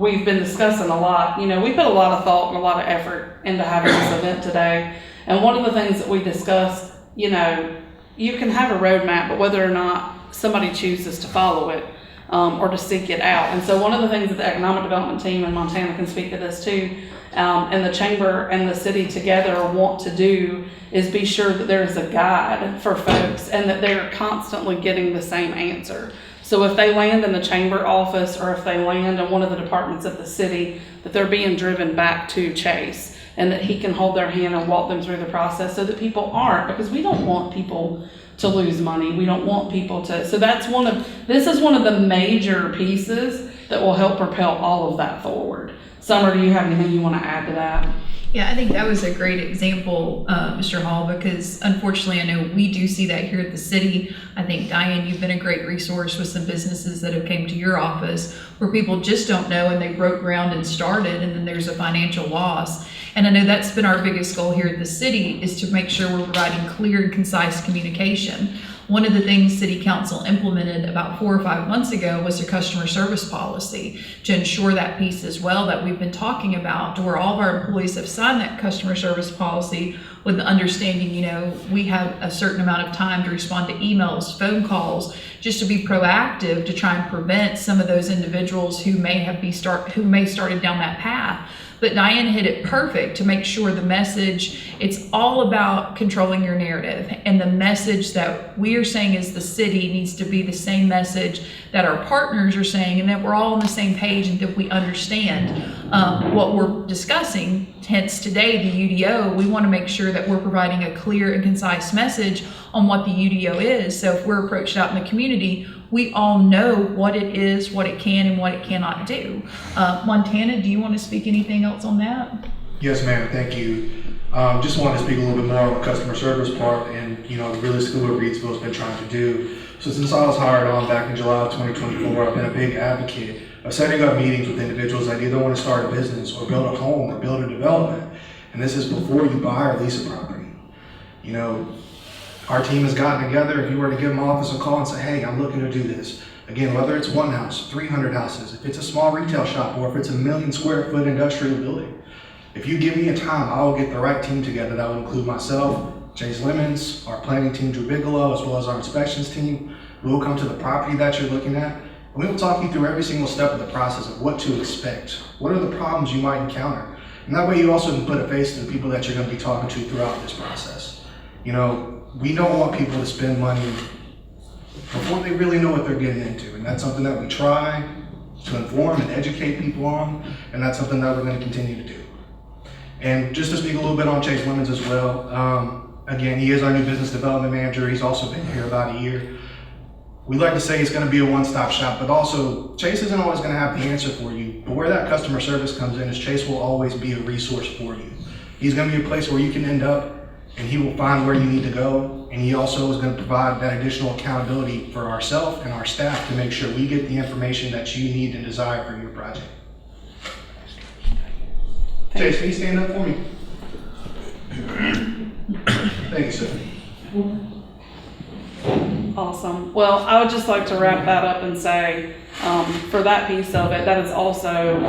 We've been discussing a lot. We put a lot of thought and a lot of effort into having this event today. And one of the things that we discussed, you can have a roadmap, but whether or not somebody chooses to follow it or to seek it out. And so one of the things that the economic development team in Montana can speak to this too, and the chamber and the city together want to do, is be sure that there is a guide for folks and that they're constantly getting the same answer. So if they land in the chamber office or if they land in one of the departments of the city, that they're being driven back to Chase, and that he can hold their hand and walk them through the process so that people aren't, because we don't want people to lose money. We don't want people to, so this is one of the major pieces that will help propel all of that forward. Summer, do you have anything you want to add to that? Yeah, I think that was a great example, Mr. Hall, because unfortunately, I know we do see that here at the city. I think, Diane, you've been a great resource with some businesses that have came to your office where people just don't know and they broke ground and started, and then there's a financial loss. And I know that's been our biggest goal here at the city, is to make sure we're providing clear and concise communication. One of the things City Council implemented about 4 or 5 months ago was a customer service policy to ensure that piece as well that we've been talking about, to where all of our employees have signed that customer service policy with the understanding, you know, we have a certain amount of time to respond to emails, phone calls, just to be proactive to try and prevent some of those individuals who may started down that path. But Diane hit it perfect to make sure the message, it's all about controlling your narrative, and the message that we are saying as the city needs to be the same message that our partners are saying, and that we're all on the same page and that we understand what we're discussing. Hence today, the UDO, we want to make sure that we're providing a clear and concise message on what the UDO is. So if we're approached out in the community, we all know what it is, what it can and what it cannot do. Montana, do you want to speak anything else on that? Yes, ma'am. Thank you. Just wanted to speak a little bit more on the customer service part and, you know, really City of Reidsville has been trying to do. So since I was hired on back in July of 2024, I've been a big advocate of setting up meetings with individuals that either want to start a business or build a home or build a development. And this is before you buy or lease a property. You know, our team has gotten together. If you were to give my office a call and say, hey, I'm looking to do this. Again, whether it's 1 house, 300 houses, if it's a small retail shop, or if it's a 1 million square foot industrial building, if you give me a time, I will get the right team together. That will include myself, Chase Lemons, our planning team, Drew Bigelow, as well as our inspections team. We will come to the property that you're looking at, and we will talk you through every single step of the process of what to expect. What are the problems you might encounter? And that way you also can put a face to the people that you're going to be talking to throughout this process. You know, we don't want people to spend money before they really know what they're getting into. And that's something that we try to inform and educate people on. And that's something that we're going to continue to do. And just to speak a little bit on Chase Lemons as well. Again, he is our new business development manager. He's also been here about a year. We like to say it's going to be a one-stop shop, but also Chase isn't always going to have the answer for you. But where that customer service comes in is Chase will always be a resource for you. He's going to be a place where you can end up, and he will find where you need to go. And he also is going to provide that additional accountability for ourselves and our staff to make sure we get the information that you need and desire for your project. Chase, can you stand up for me? Thank you, sir. Awesome. Well, I would just like to wrap that up and say, for that piece of it, that is also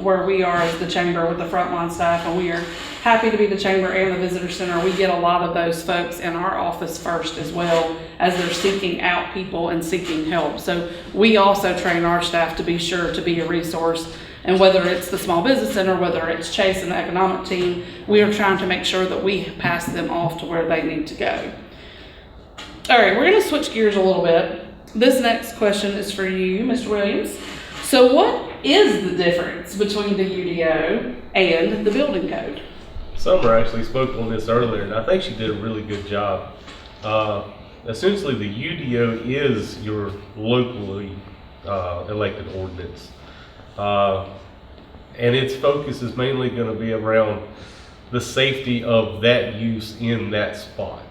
where we are as the chamber with the frontline staff, and we are happy to be the chamber and the visitor center. We get a lot of those folks in our office first, as well as they're seeking out people and seeking help. So we also train our staff to be sure to be a resource. And whether it's the small business center, whether it's Chase and the economic team, we are trying to make sure that we pass them off to where they need to go. All right, we're going to switch gears a little bit. This next question is for you, Mr. Williams. So what is the difference between the UDO and the building code? Summer actually spoke on this earlier, and I think she did a really good job. Essentially, the UDO is your locally elected ordinance. And its focus is mainly going to be around the safety of that use in that spot.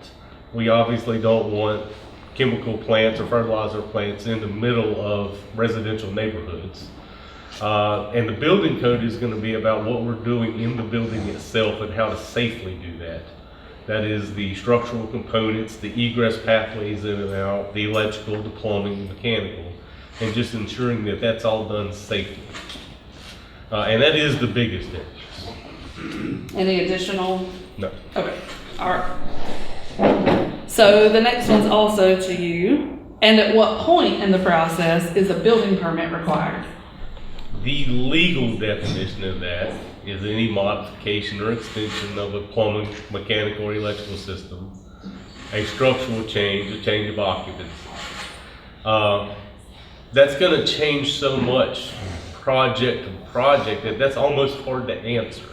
We obviously don't want chemical plants or fertilizer plants in the middle of residential neighborhoods. And the building code is going to be about what we're doing in the building itself and how to safely do that. That is the structural components, the egress pathways in and out, the electrical, the plumbing, the mechanical, and just ensuring that that's all done safely. And that is the biggest difference. Any additional? No. Okay, all right. So the next one's also to you. And at what point in the process is a building permit required? The legal definition of that is any modification or extension of a plumbing, mechanical, or electrical system, a structural change, a change of occupancy. That's going to change so much project to project that that's almost hard to answer.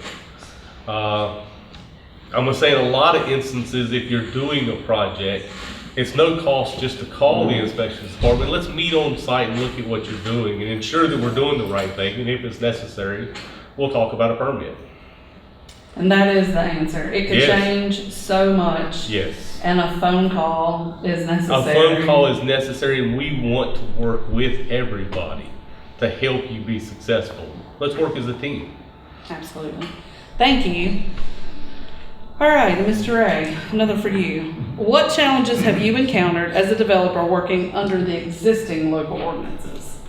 I'm going to say in a lot of instances, if you're doing a project, it's no cost just to call the inspections department. Let's meet on site and look at what you're doing and ensure that we're doing the right thing. And if it's necessary, we'll talk about a permit. And that is the answer. It could Yes. change so much. Yes. And a phone call is A necessary. phone call is necessary, and we want to work with everybody to help you be successful. Let's work as a team. Absolutely. Thank you. All right, Mr. Ray, another for you. What challenges have you encountered as a developer working under the existing local ordinances?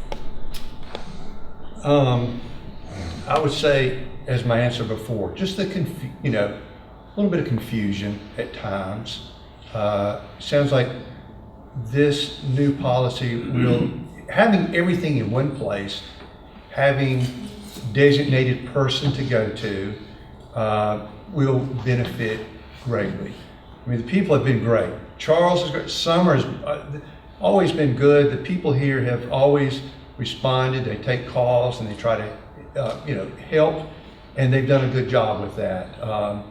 I would say, as my answer before, just the a little bit of confusion at times. Sounds like this new policy will, having everything in one place, having designated person to go to, will benefit greatly. I mean, the people have been great. Charles is great. Summer has always been good. The people here have always responded. They take calls and they try to, help, and they've done a good job with that.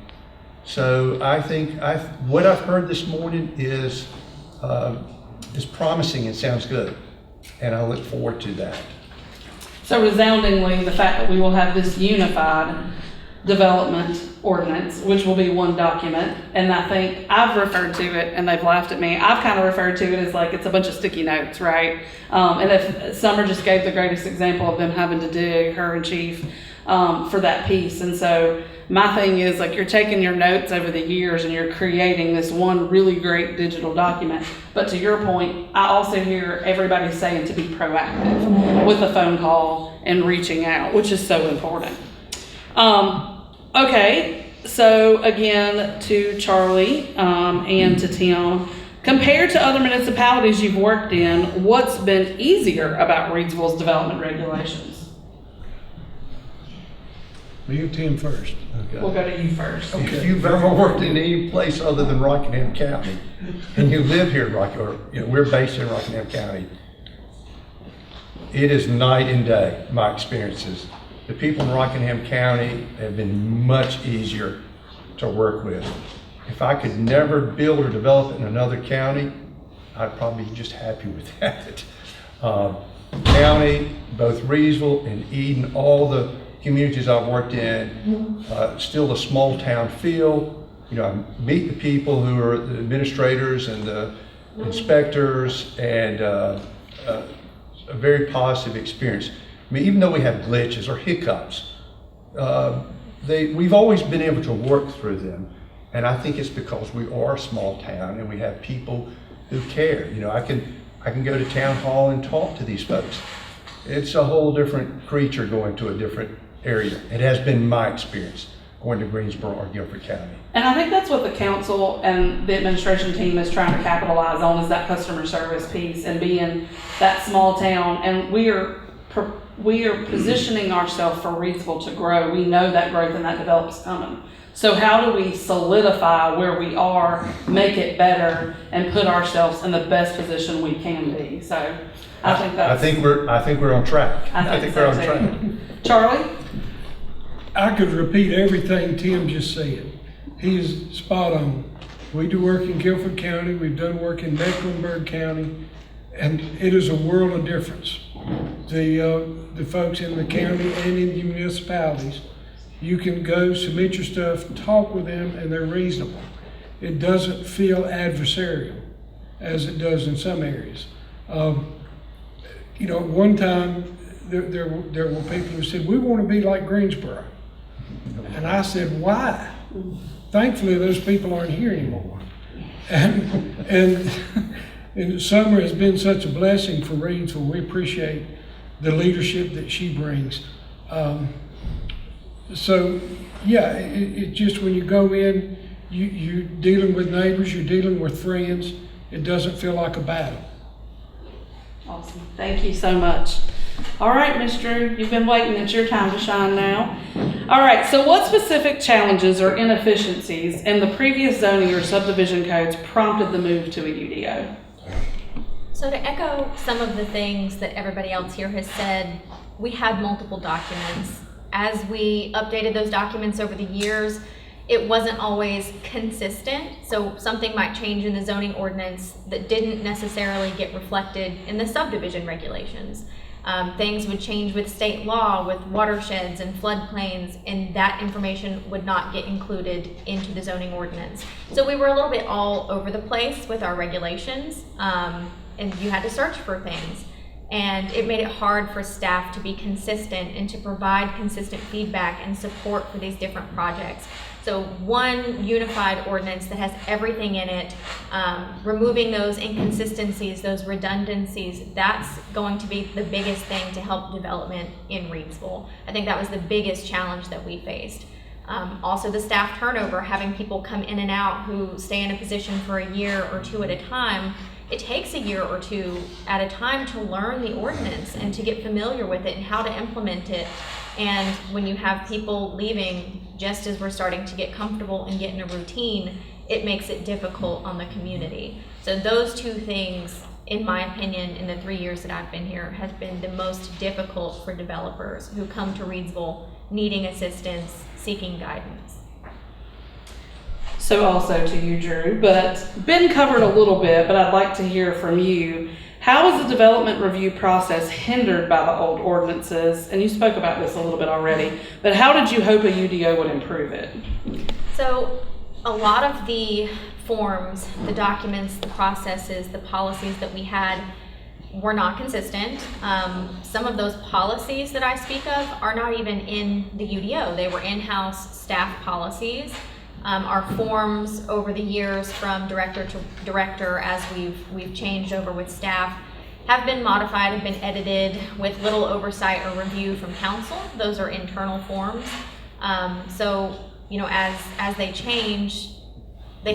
So I think what I've heard this morning is promising and sounds good, and I look forward to that. So resoundingly, the fact that we will have this unified development ordinance, which will be one document, and I think I've referred to it, and they've laughed at me, I've kind of referred to it as like it's a bunch of sticky notes, right? And if Summer just gave the greatest example of them having to dig, her and Chief, for that piece. And so my thing is, like, you're taking your notes over the years and you're creating this one really great digital document. But to your point, I also hear everybody saying to be proactive with a phone call and reaching out, which is so important. Okay, so again, to Charlie and to Tim, compared to other municipalities you've worked in, what's been easier about Reidsville's development regulations? You, Tim, first. We'll go to you first. If you've ever worked in any place other than Rockingham County, and you live here in we're based in Rockingham County, it is night and day, my experiences. The people in Rockingham County have been much easier to work with. If I could never build or develop in another county, I'd probably be just happy with that. County, both Reidsville and Eden, all the communities I've worked in, still a small town feel. I meet the people who are the administrators and the inspectors, and a very positive experience. I mean, even though we have glitches or hiccups, we've always been able to work through them. And I think it's because we are a small town and we have people who care. I can go to town hall and talk to these folks. It's a whole different creature going to a different area. It has been my experience going to Greensboro or Guilford County. And I think that's what the council and the administration team is trying to capitalize on, is that customer service piece and being that small town. And we are positioning ourselves for Reidsville to grow. We know that growth and that development's coming. So how do we solidify where we are, make it better, and put ourselves in the best position we can be? So I think that's... I think we're on track. I think we're so on track. Charlie? I could repeat everything Tim just said. He is spot on. We do work in Guilford County, we've done work in Mecklenburg County, and it is a world of difference. The folks in the county and in the municipalities, you can go submit your stuff, talk with them, and they're reasonable. It doesn't feel adversarial as it does in some areas. One time there were people who said, we want to be like Greensboro. And I said, why? Thankfully, those people aren't here anymore. And summer has been such a blessing for Reidsville. We appreciate the leadership that she brings. So, yeah, it just, when you go in, you're dealing with neighbors, you're dealing with friends. It doesn't feel like a battle. Awesome. Thank you so much. All right, Ms. Drew, you've been waiting. It's your time to shine now. All right, so what specific challenges or inefficiencies in the previous zoning or subdivision codes prompted the move to a UDO? So to echo some of the things that everybody else here has said, we had multiple documents. As we updated those documents over the years, it wasn't always consistent. So something might change in the zoning ordinance that didn't necessarily get reflected in the subdivision regulations. Things would change with state law, with watersheds and floodplains, and that information would not get included into the zoning ordinance. So we were a little bit all over the place with our regulations, and you had to search for things. And it made it hard for staff to be consistent and to provide consistent feedback and support for these different projects. So one unified ordinance that has everything in it, removing those inconsistencies, those redundancies, that's going to be the biggest thing to help development in Reidsville. I think that was the biggest challenge that we faced. Also the staff turnover, having people come in and out who stay in a position for a year or two at a time. It takes a year or two at a time to learn the ordinance and to get familiar with it and how to implement it. And when you have people leaving just as we're starting to get comfortable and get in a routine, it makes it difficult on the community. So those two things, in my opinion, in the 3 years that I've been here, has been the most difficult for developers who come to Reidsville needing assistance, seeking guidance. So also to you, Drew, but been covered a little bit, but I'd like to hear from you. How is the development review process hindered by the old ordinances? And you spoke about this a little bit already, but how did you hope a UDO would improve it? So a lot of the forms, the documents, the processes, the policies that we had were not consistent. Some of those policies that I speak of are not even in the UDO. They were in-house staff policies. Our forms over the years from director to director, as we've changed over with staff, have been modified, have been edited with little oversight or review from council. Those are internal forms. So, you know, as they change, the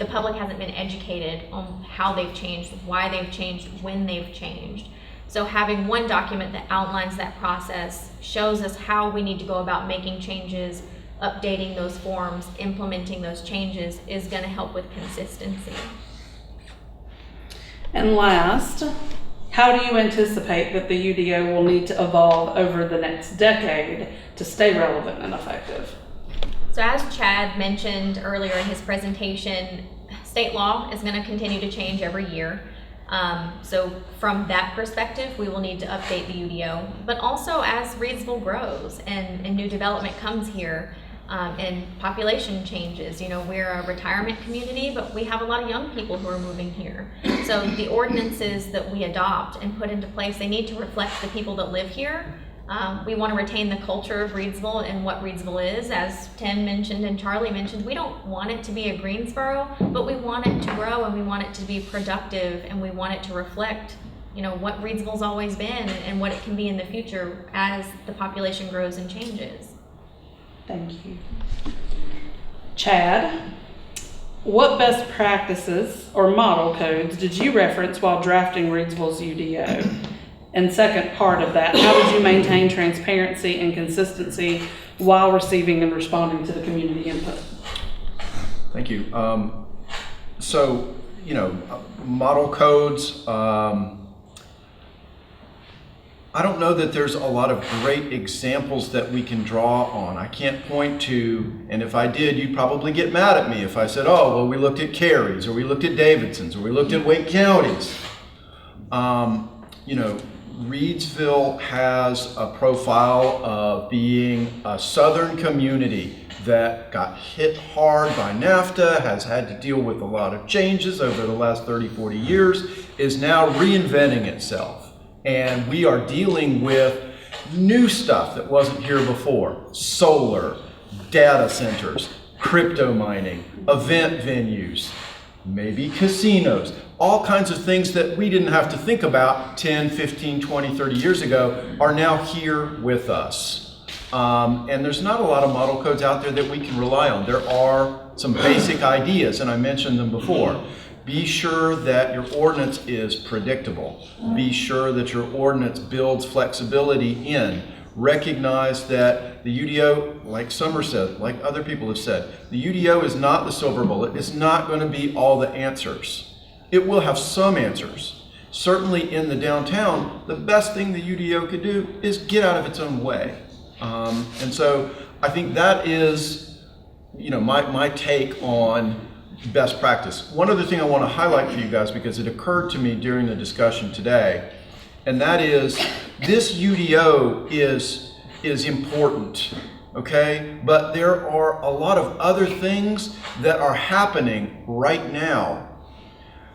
public hasn't been educated on how they've changed, why they've changed, when they've changed. So having one document that outlines that process shows us how we need to go about making changes, updating those forms, implementing those changes is going to help with consistency. And last, how do you anticipate that the UDO will need to evolve over the next decade to stay relevant and effective? So as Chad mentioned earlier in his presentation, state law is going to continue to change every year. So from that perspective, we will need to update the UDO, but also as Reidsville grows and new development comes here, and population changes. You know, we're a retirement community, but we have a lot of young people who are moving here. So the ordinances that we adopt and put into place, they need to reflect the people that live here. We want to retain the culture of Reidsville and what Reidsville is. As Tim mentioned and Charlie mentioned, we don't want it to be a Greensboro, but we want it to grow and we want it to be productive and we want it to reflect, you know, what Reidsville's always been and what it can be in the future as the population grows and changes. Thank you. Chad, what best practices or model codes did you reference while drafting Reidsville's UDO? And second part of that, how did you maintain transparency and consistency while receiving and responding to the community input? Thank you. So, you know, model codes, I don't know that there's a lot of great examples that we can draw on. I can't point to, and if I did, you'd probably get mad at me if I said, oh, well, we looked at Cary's, or we looked at Davidson's, or we looked at Wake County's. You know, Reidsville has a profile of being a southern community that got hit hard by NAFTA, has had to deal with a lot of changes over the last 30, 40 years, is now reinventing itself. And we are dealing with new stuff that wasn't here before. Solar, data centers, crypto mining, event venues, maybe casinos, all kinds of things that we didn't have to think about 10, 15, 20, 30 years ago are now here with us. And there's not a lot of model codes out there that we can rely on. There are some basic ideas, and I mentioned them before. Be sure that your ordinance is predictable. Be sure that your ordinance builds flexibility in. Recognize that the UDO, like Summer said, like other people have said, the UDO is not the silver bullet. It's not going to be all the answers. It will have some answers. Certainly in the downtown, the best thing the UDO could do is get out of its own way. And so I think that is, you know, my take on best practice. One other thing I want to highlight for you guys, because it occurred to me during the discussion today, and that is this UDO is important, okay? But there are a lot of other things that are happening right now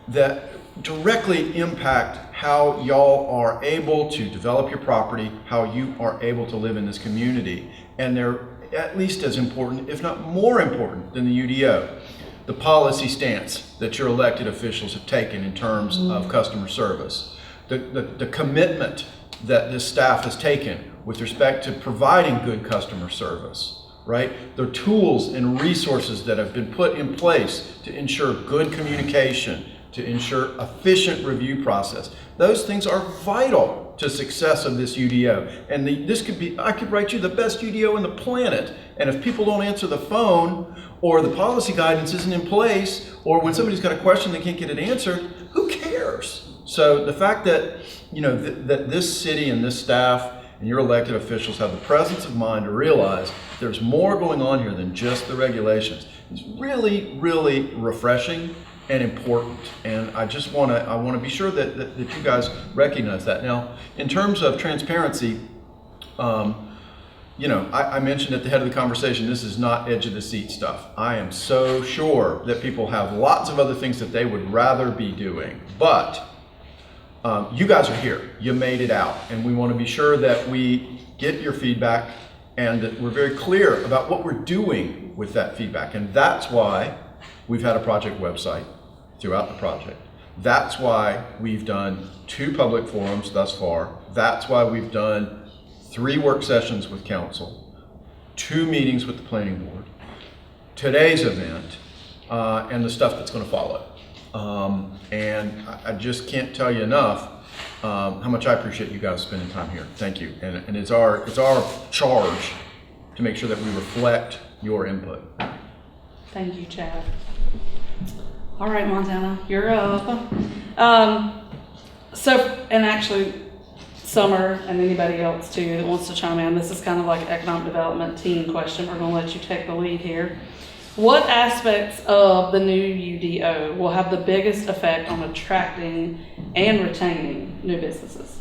that directly impact how y'all are able to develop your property, how you are able to live in this community. And they're at least as important, if not more important than the UDO. The policy stance that your elected officials have taken in terms of customer service, the commitment that this staff has taken with respect to providing good customer service, right? The tools and resources that have been put in place to ensure good communication, to ensure efficient review process. Those things are vital to success of this UDO. And this could be, I could write you the best UDO in the planet, and if people don't answer the phone, or the policy guidance isn't in place, or when somebody's got a question they can't get it answered, who cares? So the fact that, you know, that this city and this staff and your elected officials have the presence of mind to realize there's more going on here than just the regulations is really, really refreshing and important. And I just want to be sure that you guys recognize that. Now, in terms of transparency, you know, I mentioned at the head of the conversation, this is not edge of the seat stuff. I am so sure that people have lots of other things that they would rather be doing, but you guys are here, you made it out, and we want to be sure that we get your feedback and that we're very clear about what we're doing with that feedback. And that's why we've had a project website throughout the project. That's why we've done 2 public forums thus far. That's why we've done 3 work sessions with council, 2 meetings with the planning board, today's event, and the stuff that's going to follow. And I just can't tell you enough how much I appreciate you guys spending time here. Thank you. And it's our charge to make sure that we reflect your input. Thank you, Chad. All right, Montana, you're up. And actually, Summer and anybody else too that wants to chime in, this is kind of like an economic development team question. We're going to let you take the lead here. What aspects of the new UDO will have the biggest effect on attracting and retaining new businesses?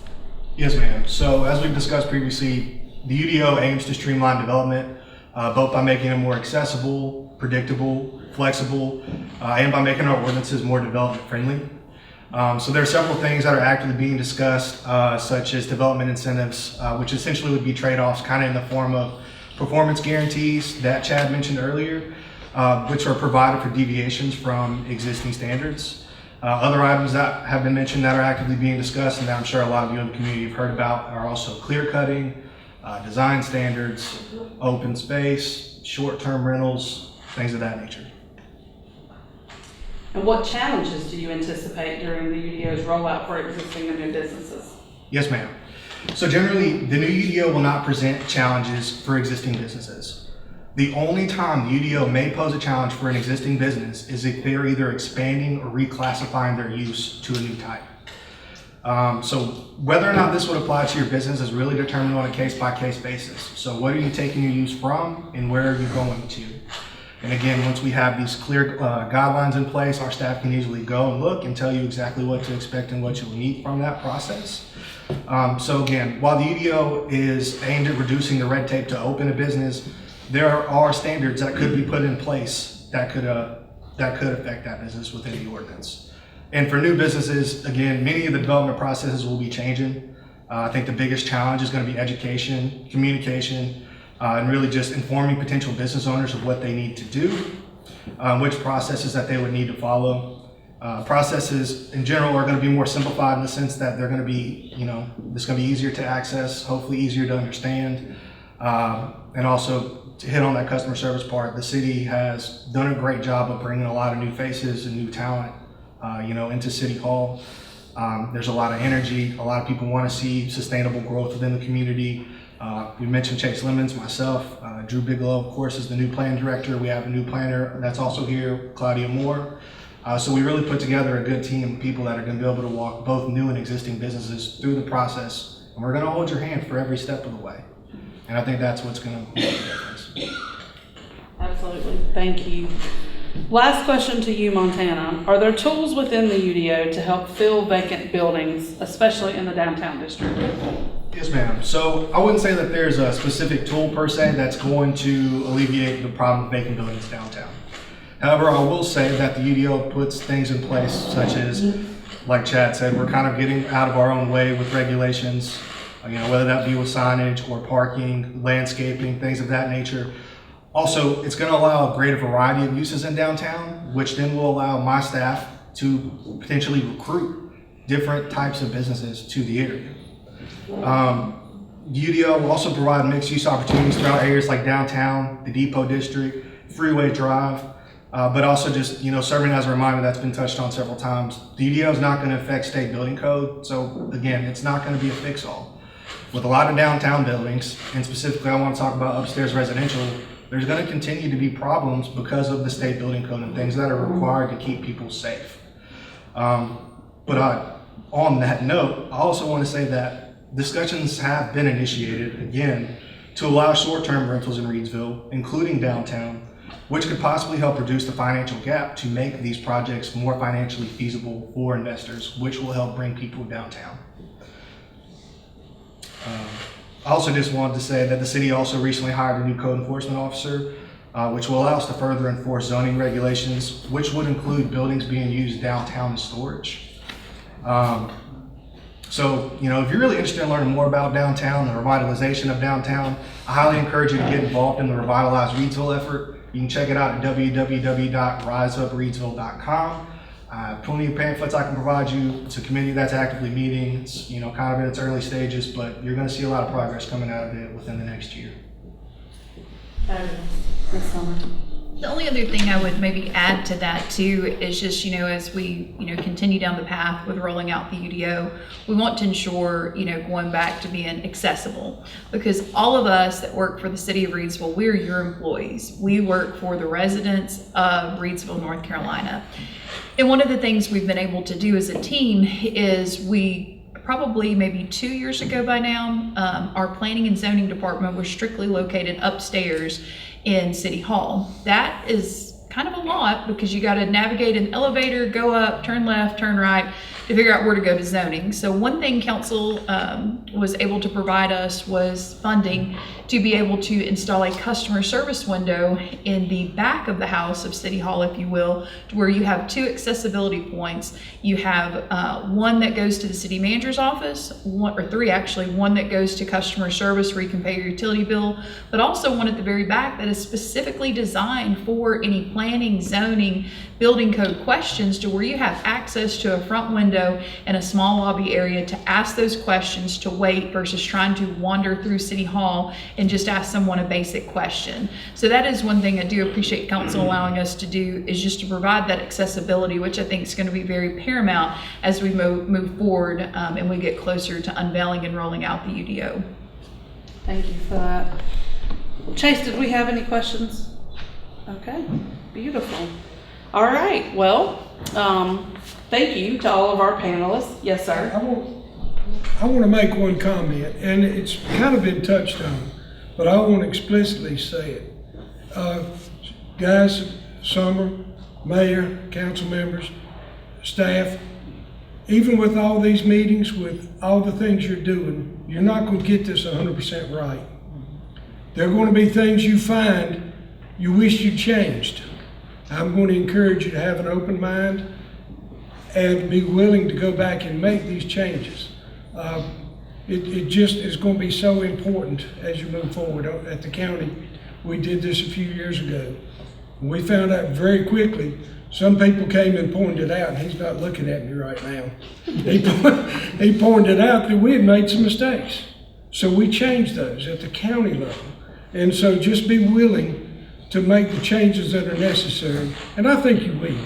Yes, ma'am. So as we've discussed previously, the UDO aims to streamline development, both by making it more accessible, predictable, flexible, and by making our ordinances more development friendly. So there are several things that are actively being discussed, such as development incentives, which essentially would be trade-offs kind of in the form of performance guarantees that Chad mentioned earlier, which are provided for deviations from existing standards. Other items that have been mentioned that are actively being discussed and that I'm sure a lot of you in the community have heard about are also clear cutting, design standards, open space, short-term rentals, things of that nature. And what challenges do you anticipate during the UDO's rollout for existing and new businesses? Yes, ma'am. So generally, the new UDO will not present challenges for existing businesses. The only time the UDO may pose a challenge for an existing business is if they're either expanding or reclassifying their use to a new type. So whether or not this would apply to your business is really determined on a case-by-case basis. So what are you taking your use from and where are you going to? And again, once we have these clear guidelines in place, our staff can easily go and look and tell you exactly what to expect and what you'll need from that process. So again, while the UDO is aimed at reducing the red tape to open a business, there are standards that could be put in place that could affect that business within the ordinance. And for new businesses, again, many of the development processes will be changing. I think the biggest challenge is going to be education, communication, and really just informing potential business owners of what they need to do, which processes that they would need to follow. Processes in general are going to be more simplified in the sense that they're going to be, it's going to be easier to access, hopefully easier to understand, and also to hit on that customer service part. The city has done a great job of bringing a lot of new faces and new talent, into City Hall. There's a lot of energy. A lot of people want to see sustainable growth within the community. We mentioned Chase Lemons, myself, Drew Bigelow, of course, is the new plan director. We have a new planner that's also here, Claudia Moore. So we really put together a good team of people that are going to be able to walk both new and existing businesses through the process. And we're going to hold your hand for every step of the way. And I think that's what's going to make a difference. Absolutely. Thank you. Last question to you, Montana. Are there tools within the UDO to help fill vacant buildings, especially in the downtown district? Yes, ma'am. So I wouldn't say that there's a specific tool per se that's going to alleviate the problem of vacant buildings downtown. However, I will say that the UDO puts things in place such as, like Chad said, we're kind of getting out of our own way with regulations, whether that be with signage or parking, landscaping, things of that nature. Also, it's going to allow a greater variety of uses in downtown, which then will allow my staff to potentially recruit different types of businesses to the area. UDO will also provide mixed use opportunities throughout areas like downtown, the Depot District, Freeway Drive, but also just, serving as a reminder that's been touched on several times. The UDO is not going to affect state building code. So again, it's not going to be a fix-all. With a lot of downtown buildings, and specifically I want to talk about upstairs residential, there's going to continue to be problems because of the state building code and things that are required to keep people safe. But on that note, I also want to say that discussions have been initiated, again, to allow short-term rentals in Reidsville, including downtown, which could possibly help reduce the financial gap to make these projects more financially feasible for investors, which will help bring people downtown. I also just wanted to say that the city also recently hired a new code enforcement officer, which will allow us to further enforce zoning regulations, which would include buildings being used downtown as storage. So, if you're really interested in learning more about downtown, the revitalization of downtown, I highly encourage you to get involved in the Revitalize Reidsville effort. You can check it out at www.riseupreadsville.com. Plenty of pamphlets I can provide you. It's a committee that's actively meeting. It's, kind of in its early stages, but you're going to see a lot of progress coming out of it within the next year. This summer. The only other thing I would maybe add to that too is just, as we, continue down the path with rolling out the UDO, we want to ensure, going back to being accessible, because all of us that work for the City of Reidsville, we're your employees. We work for the residents of Reidsville, North Carolina. And one of the things we've been able to do as a team is probably maybe 2 years ago by now, our planning and zoning department was strictly located upstairs in City Hall. That is kind of a lot because you got to navigate an elevator, go up, turn left, turn right to figure out where to go to zoning. So one thing council was able to provide us was funding to be able to install a customer service window in the back of the house of City Hall, if you will, where you have 2 accessibility points. You have one that goes to the city manager's office, 3 actually, one that goes to customer service where you can pay your utility bill, but also one at the very back that is specifically designed for any planning, zoning, building code questions, to where you have access to a front window and a small lobby area to ask those questions, to wait versus trying to wander through City Hall and just ask someone a basic question. So that is one thing I do appreciate council allowing us to do, is just to provide that accessibility, which I think is going to be very paramount as we move forward and we get closer to unveiling and rolling out the UDO. Thank you for that. Chase, did we have any questions? Okay, beautiful. All right, well, thank you to all of our panelists. Yes, sir. I want to make one comment, and it's kind of been touched on, but I want to explicitly say it. Guys, Summer, Mayor, council members, staff, even with all these meetings, with all the things you're doing, you're not going to get this 100% right. There are going to be things you find you wish you changed. I'm going to encourage you to have an open mind and be willing to go back and make these changes. It just is going to be so important as you move forward. At the county, we did this a few years ago. We found out very quickly, some people came and pointed out, and he's not looking at me right now. He pointed out that we had made some mistakes. So we changed those at the county level. And so just be willing to make the changes that are necessary. And I think you will.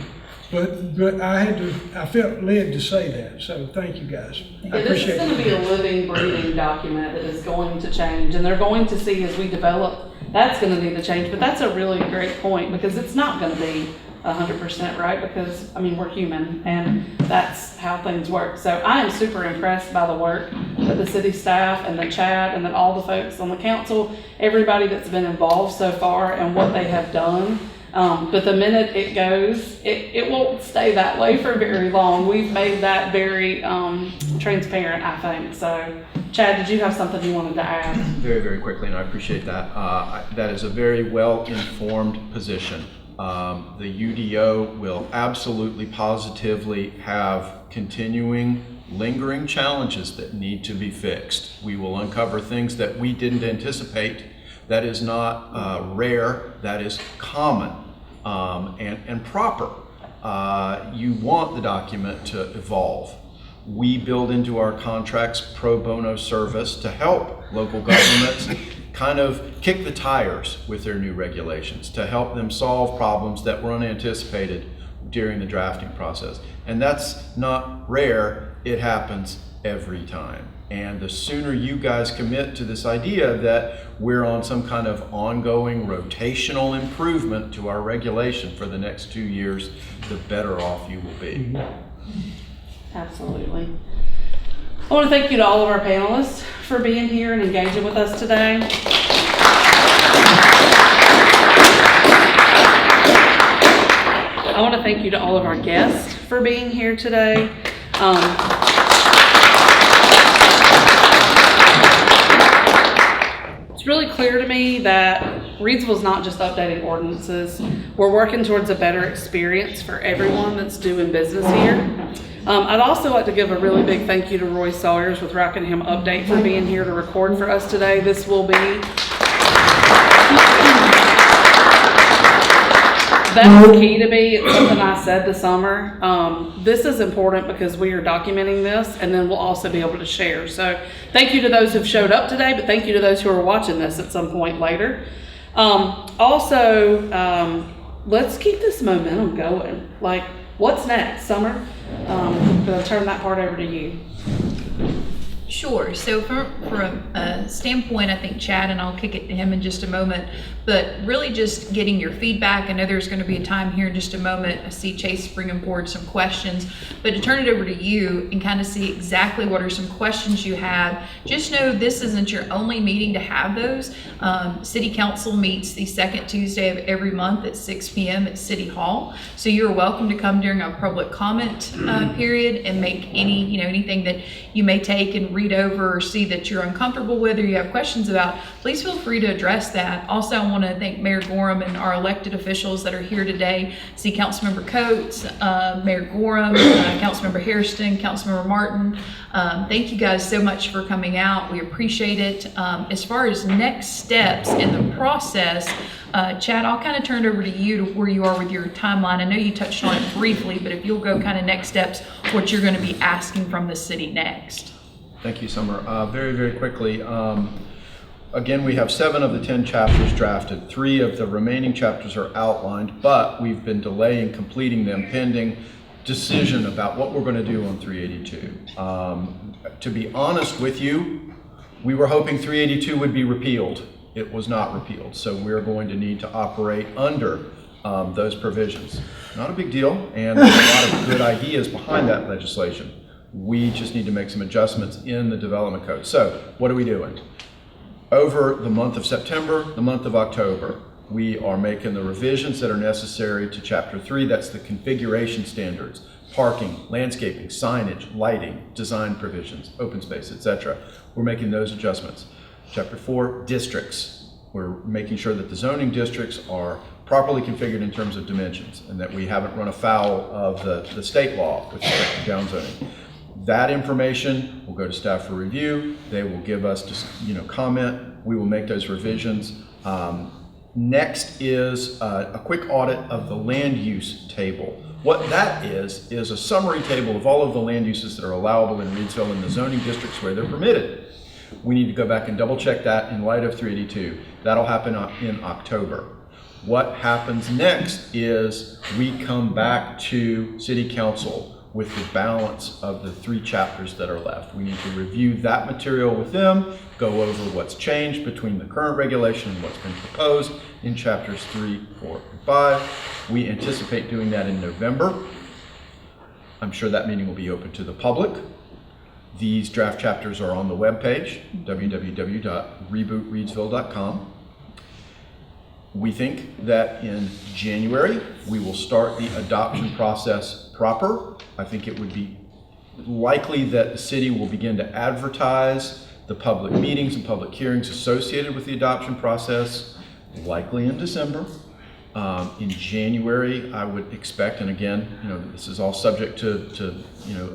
But I felt led to say that. So thank you guys. I appreciate it. This is going to be a living, breathing document that is going to change. And they're going to see as we develop, that's going to need to change. But that's a really great point, because it's not going to be 100% right, because we're human and that's how things work. So I am super impressed by the work that the city staff and that Chad and that all the folks on the council, everybody that's been involved so far and what they have done. But the minute it goes, it won't stay that way for very long. We've made that very transparent, I think. So, Chad, did you have something you wanted to add? Very, very quickly, and I appreciate that. That is a very well-informed position. The UDO will absolutely, positively have continuing, lingering challenges that need to be fixed. We will uncover things that we didn't anticipate. That is not rare, that is common and proper. You want the document to evolve. We build into our contracts pro bono service to help local governments kind of kick the tires with their new regulations, to help them solve problems that were unanticipated during the drafting process. And that's not rare, it happens every time. And the sooner you guys commit to this idea that we're on some kind of ongoing rotational improvement to our regulation for the next 2 years, the better off you will be. Absolutely. I want to thank you to all of our panelists for being here and engaging with us today. I want to thank you to all of our guests for being here today. It's really clear to me that Reidsville is not just updating ordinances. We're working towards a better experience for everyone that's doing business here. I'd also like to give a really big thank you to Roy Sawyers with Rockingham Update for being here to record for us today. This will be that's key to me. It's something I said this summer. This is important because we are documenting this, and then we'll also be able to share. So thank you to those who've showed up today, but thank you to those who are watching this at some point later. Let's keep this momentum going. Like, what's next, Summer? I'm going to turn that part over to you. Sure. So from a standpoint, I think Chad, and I'll kick it to him in just a moment, but really just getting your feedback. I know there's going to be a time here in just a moment. I see Chase bringing forward some questions, but to turn it over to you and kind of see exactly what are some questions you have. Just know this isn't your only meeting to have those. City Council meets the second Tuesday of every month at 6 p.m. at City Hall. So you're welcome to come during a public comment period and make anything that you may take and read over or see that you're uncomfortable with or you have questions about. Please feel free to address that. Also, I want to thank Mayor Gorham and our elected officials that are here today. See Councilmember Coates, Mayor Gorham, Councilmember Hairston, Councilmember Martin. Thank you guys so much for coming out. We appreciate it. As far as next steps in the process, Chad, I'll kind of turn it over to you to where you are with your timeline. I know you touched on it briefly, but if you'll go kind of next steps, what you're going to be asking from the city next. Thank you, Summer. Very, very quickly. Again, we have 7 of the 10 chapters drafted. 3 of the remaining chapters are outlined, but we've been delaying completing them pending decision about what we're going to do on 382. To be honest with you, we were hoping 382 would be repealed. It was not repealed, so we're going to need to operate under those provisions. Not a big deal, and there's a lot of good ideas behind that legislation. We just need to make some adjustments in the development code. So what are we doing? Over the month of September, the month of October, we are making the revisions that are necessary to Chapter 3. That's the configuration standards, parking, landscaping, signage, lighting, design provisions, open space, etc. We're making those adjustments. Chapter 4, districts. We're making sure that the zoning districts are properly configured in terms of dimensions and that we haven't run afoul of the state law with respect to downzoning. That information will go to staff for review. They will give us comment. We will make those revisions. Next is a quick audit of the land use table. What that is a summary table of all of the land uses that are allowable in Reidsville and the zoning districts where they're permitted. We need to go back and double check that in light of 382. That'll happen in October. What happens next is we come back to City Council with the balance of the 3 chapters that are left. We need to review that material with them, go over what's changed between the current regulation and what's been proposed in chapters 3, 4, and 5. We anticipate doing that in November. I'm sure that meeting will be open to the public. These draft chapters are on the webpage, www.rebootreidsville.com. We think that in January, we will start the adoption process proper. I think it would be likely that the city will begin to advertise the public meetings and public hearings associated with the adoption process, likely in December. In January, I would expect, and again, this is all subject to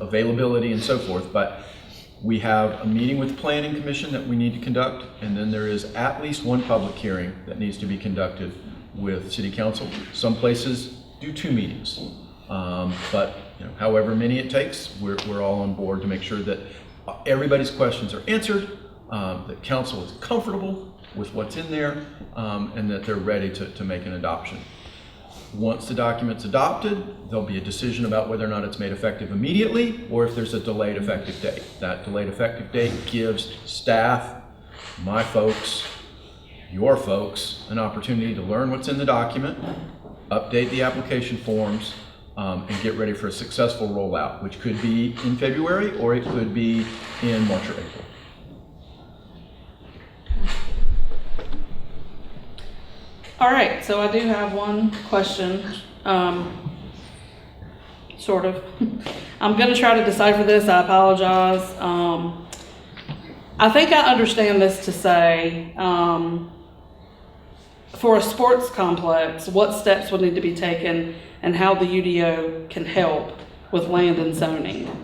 availability and so forth, but we have a meeting with the Planning Commission that we need to conduct, and then there is at least one public hearing that needs to be conducted with City Council. Some places do 2 meetings, but however many it takes, we're all on board to make sure that everybody's questions are answered, that council is comfortable with what's in there, and that they're ready to make an adoption. Once the document's adopted, there'll be a decision about whether or not it's made effective immediately or if there's a delayed effective date. That delayed effective date gives staff, my folks, your folks, an opportunity to learn what's in the document, update the application forms, and get ready for a successful rollout, which could be in February or it could be in March or April. All right, so I do have one question, sort of. I'm going to try to decipher this. I apologize. I think I understand this to say, for a sports complex, what steps would need to be taken and how the UDO can help with land and zoning.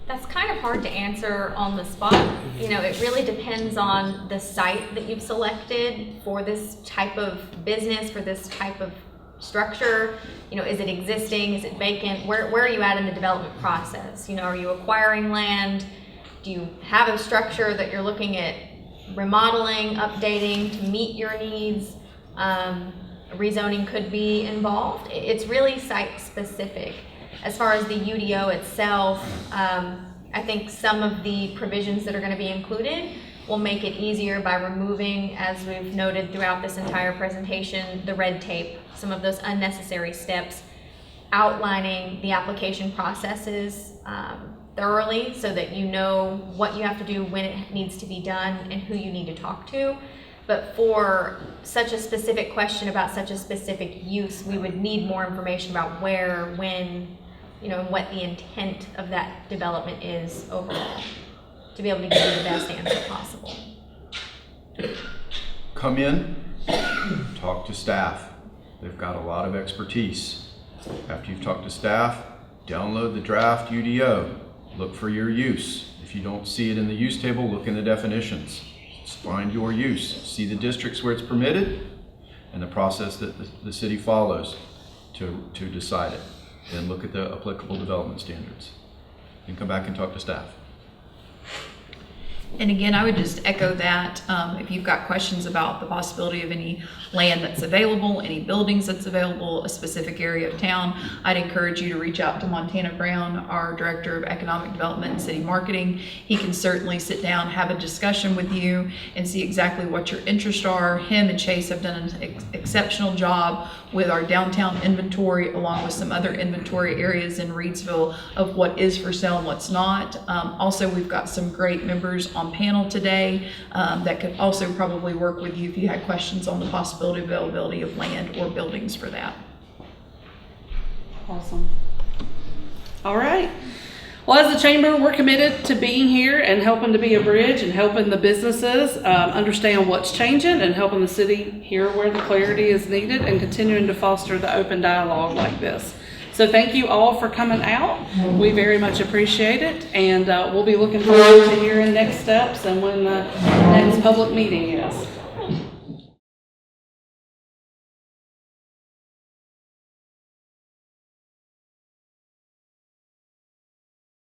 That's kind of hard to answer on the spot. It really depends on the site that you've selected for this type of business, for this type of structure. Is it existing? Is it vacant? Where are you at in the development process? Are you acquiring land? Do you have a structure that you're looking at remodeling, updating to meet your needs? Rezoning could be involved. It's really site specific. As far as the UDO itself, I think some of the provisions that are going to be included will make it easier by removing, as we've noted throughout this entire presentation, the red tape, some of those unnecessary steps, outlining the application processes thoroughly so that you know what you have to do, when it needs to be done, and who you need to talk to. But for such a specific question about such a specific use, we would need more information about where, when, and what the intent of that development is overall, to be able to give you the best answer possible. Come in, talk to staff. They've got a lot of expertise. After you've talked to staff, download the draft UDO. Look for your use. If you don't see it in the use table, look in the definitions. Find your use. See the districts where it's permitted and the process that the city follows to decide it. Then look at the applicable development standards. Then come back and talk to staff. And again, I would just echo that. If you've got questions about the possibility of any land that's available, any buildings that's available, a specific area of town, I'd encourage you to reach out to Montana Brown, our Director of Economic Development and City Marketing. He can certainly sit down, have a discussion with you, and see exactly what your interests are. Him and Chase have done an exceptional job with our downtown inventory, along with some other inventory areas in Reidsville of what is for sale and what's not. Also, we've got some great members on panel today that could also probably work with you if you had questions on the possibility of availability of land or buildings for that. Awesome. All right. Well, as a chamber, we're committed to being here and helping to be a bridge and helping the businesses understand what's changing and helping the city hear where the clarity is needed and continuing to foster the open dialogue like this. So thank you all for coming out. We very much appreciate it, and we'll be looking forward to hearing next steps and when the next public meeting is.